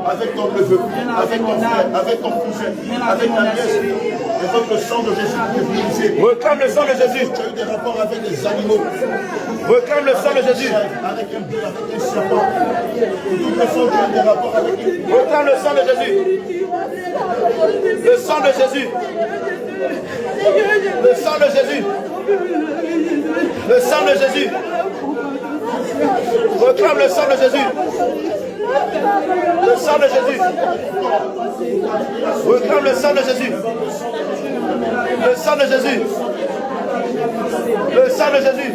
Avec ton neveu, avec ton frère, avec ton cousin, avec ta nièce, invoque le sang de Jésus. Reclame le sang de Jésus. Tu as eu des rapports avec des animaux. Reclame le sang de Jésus. Avec un bœuf, avec un serpent. Toutes les fois, tu as eu des rapports avec une... Reclame le sang de Jésus. Le sang de Jésus. Le sang de Jésus. Le sang de Jésus. Reclame le sang de Jésus. Le sang de Jésus. Reclame le sang de Jésus. Le sang de Jésus. Le sang de Jésus.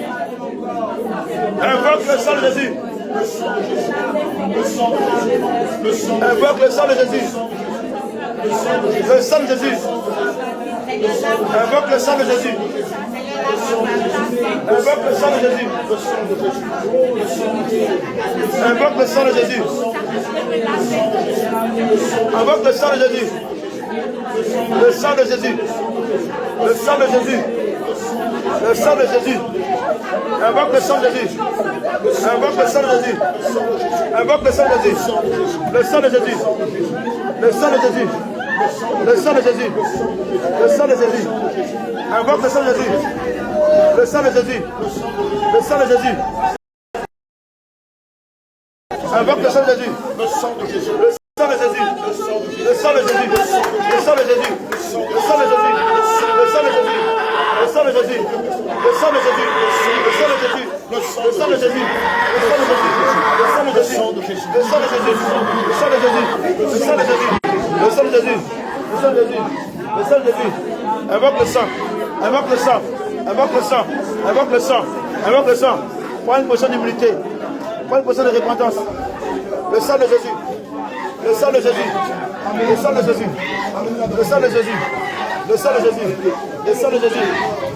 Invoque le sang de Jésus. Invoque le sang de Jésus. Le sang de Jésus. Invoque le sang de Jésus. Invoque le sang de Jésus. Invoque le sang de Jésus. Invoque le sang de Jésus. Le sang de Jésus. Le sang de Jésus. Le sang de Jésus. Invoque le sang de Jésus. Invoque le sang de Jésus. Invoque le sang de Jésus. Le sang de Jésus. Le sang de Jésus. Le sang de Jésus. Le sang de Jésus. Invoque le sang de Jésus. Le sang de Jésus. Le sang de Jésus. Invoque le sang de Jésus. Le sang de Jésus. Le sang de Jésus. Le sang de Jésus. Le sang de Jésus. Le sang de Jésus. Le sang de Jésus. Le sang de Jésus. Le sang de Jésus. Le sang de Jésus. Le sang de Jésus. Le sang de Jésus. Le sang de Jésus. Le sang de Jésus. Le sang de Jésus. Le sang de Jésus. Le sang de Jésus. Le sang de Jésus. Invoque le sang. Invoque le sang. Invoque le sang. Invoque le sang. Invoque le sang. Prends une potion d'immunité. Prends une potion de repentance. Le sang de Jésus. Le sang de Jésus. Le sang de Jésus. Le sang de Jésus. Le sang de Jésus. Le sang de Jésus.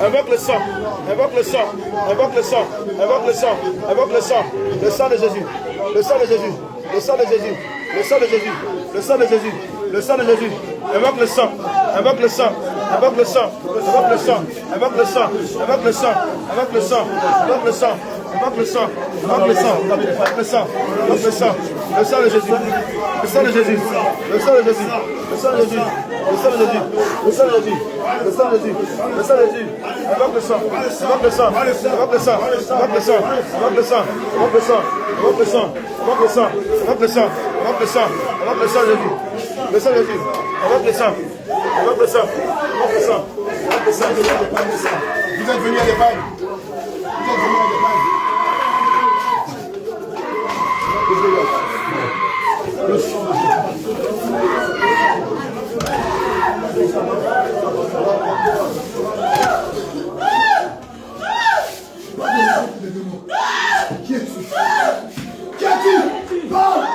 Invoque le sang. Invoque le sang. Invoque le sang. Invoque le sang. Invoque le sang. Le sang de Jésus. Le sang de Jésus. Le sang de Jésus. Le sang de Jésus. Le sang de Jésus. Le sang de Jésus. Invoque le sang. Invoque le sang. Invoque le sang. Invoque le sang. Invoque le sang. Invoque le sang. Invoque le sang. Invoque le sang. Invoque le sang. Invoque le sang. Invoque le sang. Invoque le sang. Le sang de Jésus. Le sang de Jésus. Le sang de Jésus. Le sang de Jésus. Le sang de Jésus. Le sang de Jésus. Le sang de Jésus. Le sang de Jésus. Invoque le sang. Invoque le sang. Invoque le sang. Invoque le sang. Invoque le sang. Invoque le sang. Invoque le sang. Invoque le sang. Invoque le sang. Invoque le sang. Invoque le sang de Jésus. Le sang de Jésus. Invoque le sang. Invoque le sang. Invoque le sang. Invoque le sang. Vous êtes venus à l'Espagne. Vous êtes venus à l'Espagne. Le sang de Qui es-tu? Qui es-tu? Parle!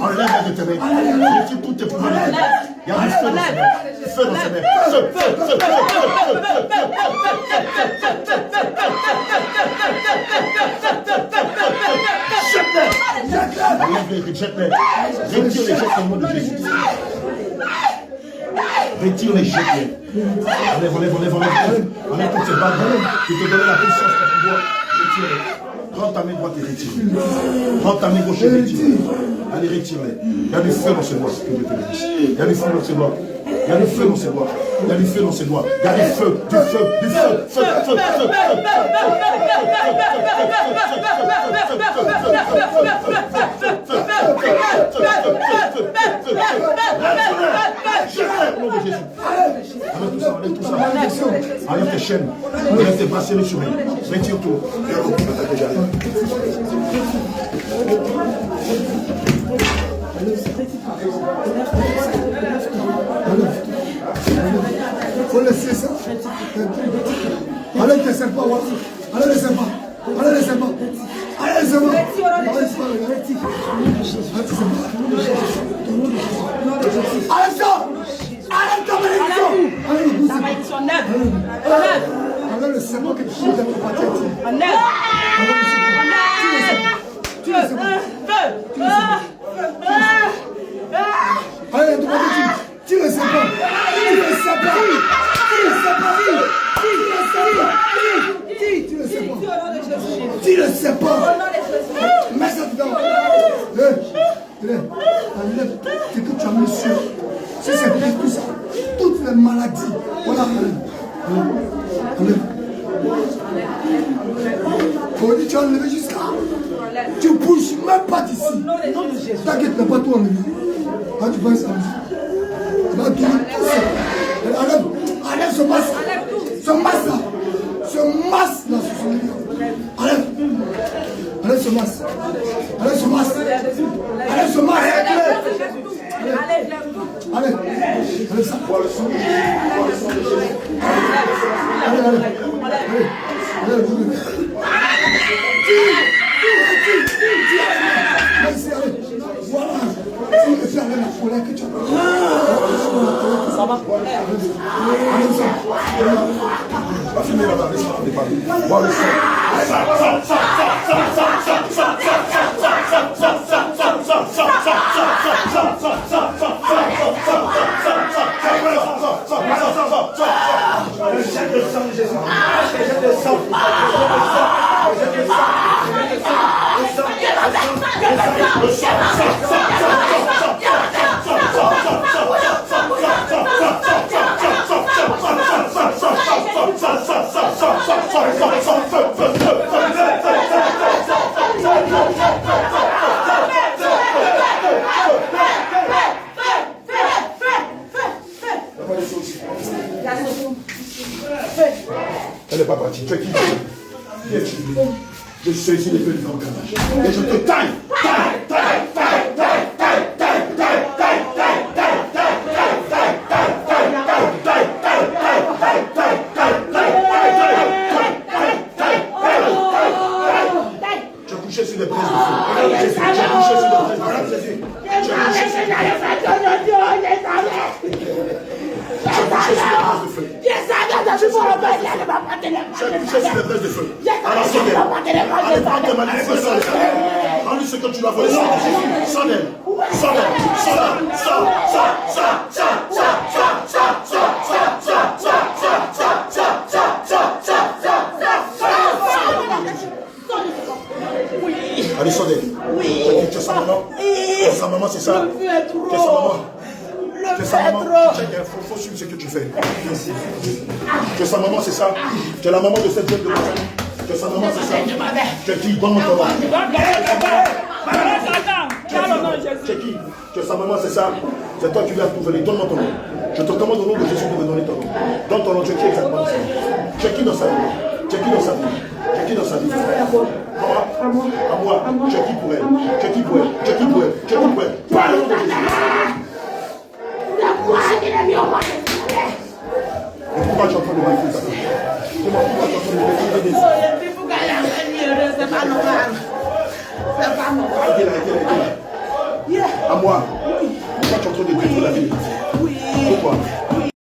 Enlève de tes mains. Retire toutes tes poumons. Il y a du feu dans ses mains. Feu dans ses mains. Feu, feu, feu, feu, jette-les. Jette-les. Retire-les, jette au nom de Jésus. Retire-les, jette-les. Enlève toutes ces balles qui te donnent la puissance, le pouvoir. Retire-les. Prends ta main droite et retire. Prends ta main gauche et retire. Allez, retire-les. Il y a du feu dans ses doigts. Que Dieu te bénisse. Il y a du feu dans ses doigts. Il y a du feu dans ses doigts. Il y a du feu dans ses doigts. Il y a du feu, du feu, du feu, feu, feu, feu, enlève tout ça. Enlève tes chaînes. Enlève tes bracelets sur eux. Retire tout. Faut laisser ça. Enlève tes serpents. Enlève les serpents. Enlève les serpents. Enlève les serpents. Enlève ça. Enlève ta malédiction. Enlève le serpent que tu chies dans ton pâté. Enlève. Allez, tire le serpent. Tire le serpent. Tire le serpent. Mets ça dedans. Enlève ce que tu as mis sur. Si c'est tout ça, toutes les maladies. Voilà. Enlève. On dit tu as enlevé jusqu'à. Tu ne bouges même pas d'ici. T'inquiète, t'as pas tout enlevé. Quand tu penses à ça, enlève ce masque. Ce masque là. Ce masque là sur son lit. Enlève. Enlève ce masque. Enlève ce masque. Enlève ce masque. Allez. Enlève ça. Allez. Voilà. Tu me fais avec la colère que tu as. Ça va. Va filmer là-bas, laisse-moi déparler. Vois le sang. Jette le sang de Jésus. Jette le sang. Jette le sang. Elle n'est pas partie. Tu es qui? Je saisis les feux du grand carnage. Et je te taille. Tu as couché sur les braises de feu. Tu as couché sur les braises de feu. Jésus. Tu as couché sur les braises de feu. Tu as couché sur les braises de feu. Alors sonnez. Allez, prends tes manifestations. Rends-lui ce que tu l'as volé. Sonnez. Allez, sonnez. Tu es sa maman. Sa maman, c'est ça. Tu es sa maman. Tu es sa maman. Il faut suivre ce que tu fais. Tu es sa maman, c'est ça. Tu es la maman de cette jeune de moi. Tu es sa maman, c'est ça. Tu es qui? Donne-moi ton nom. Tu es qui? Tu es sa maman, c'est ça. C'est toi qui viens tout venir. Donne-moi ton nom. Je te demande au nom de Jésus de me donner ton nom. Donne ton nom. Tu es qui exactement? Tu es qui dans sa vie? Tu es qui dans sa vie? Tu es qui dans sa vie? À moi. Tu es qui pour elle? Tu es qui pour elle? Tu es qui pour elle? Tu es qui pour elle? Parle au nom de Jésus. Et pourquoi tu es en train de détruire ta fille? Dis-moi pourquoi tu es en train de détruire des C'est pas normal. Arrêtez-la. À moi. Pourquoi tu es en train de détruire la vie? Pourquoi?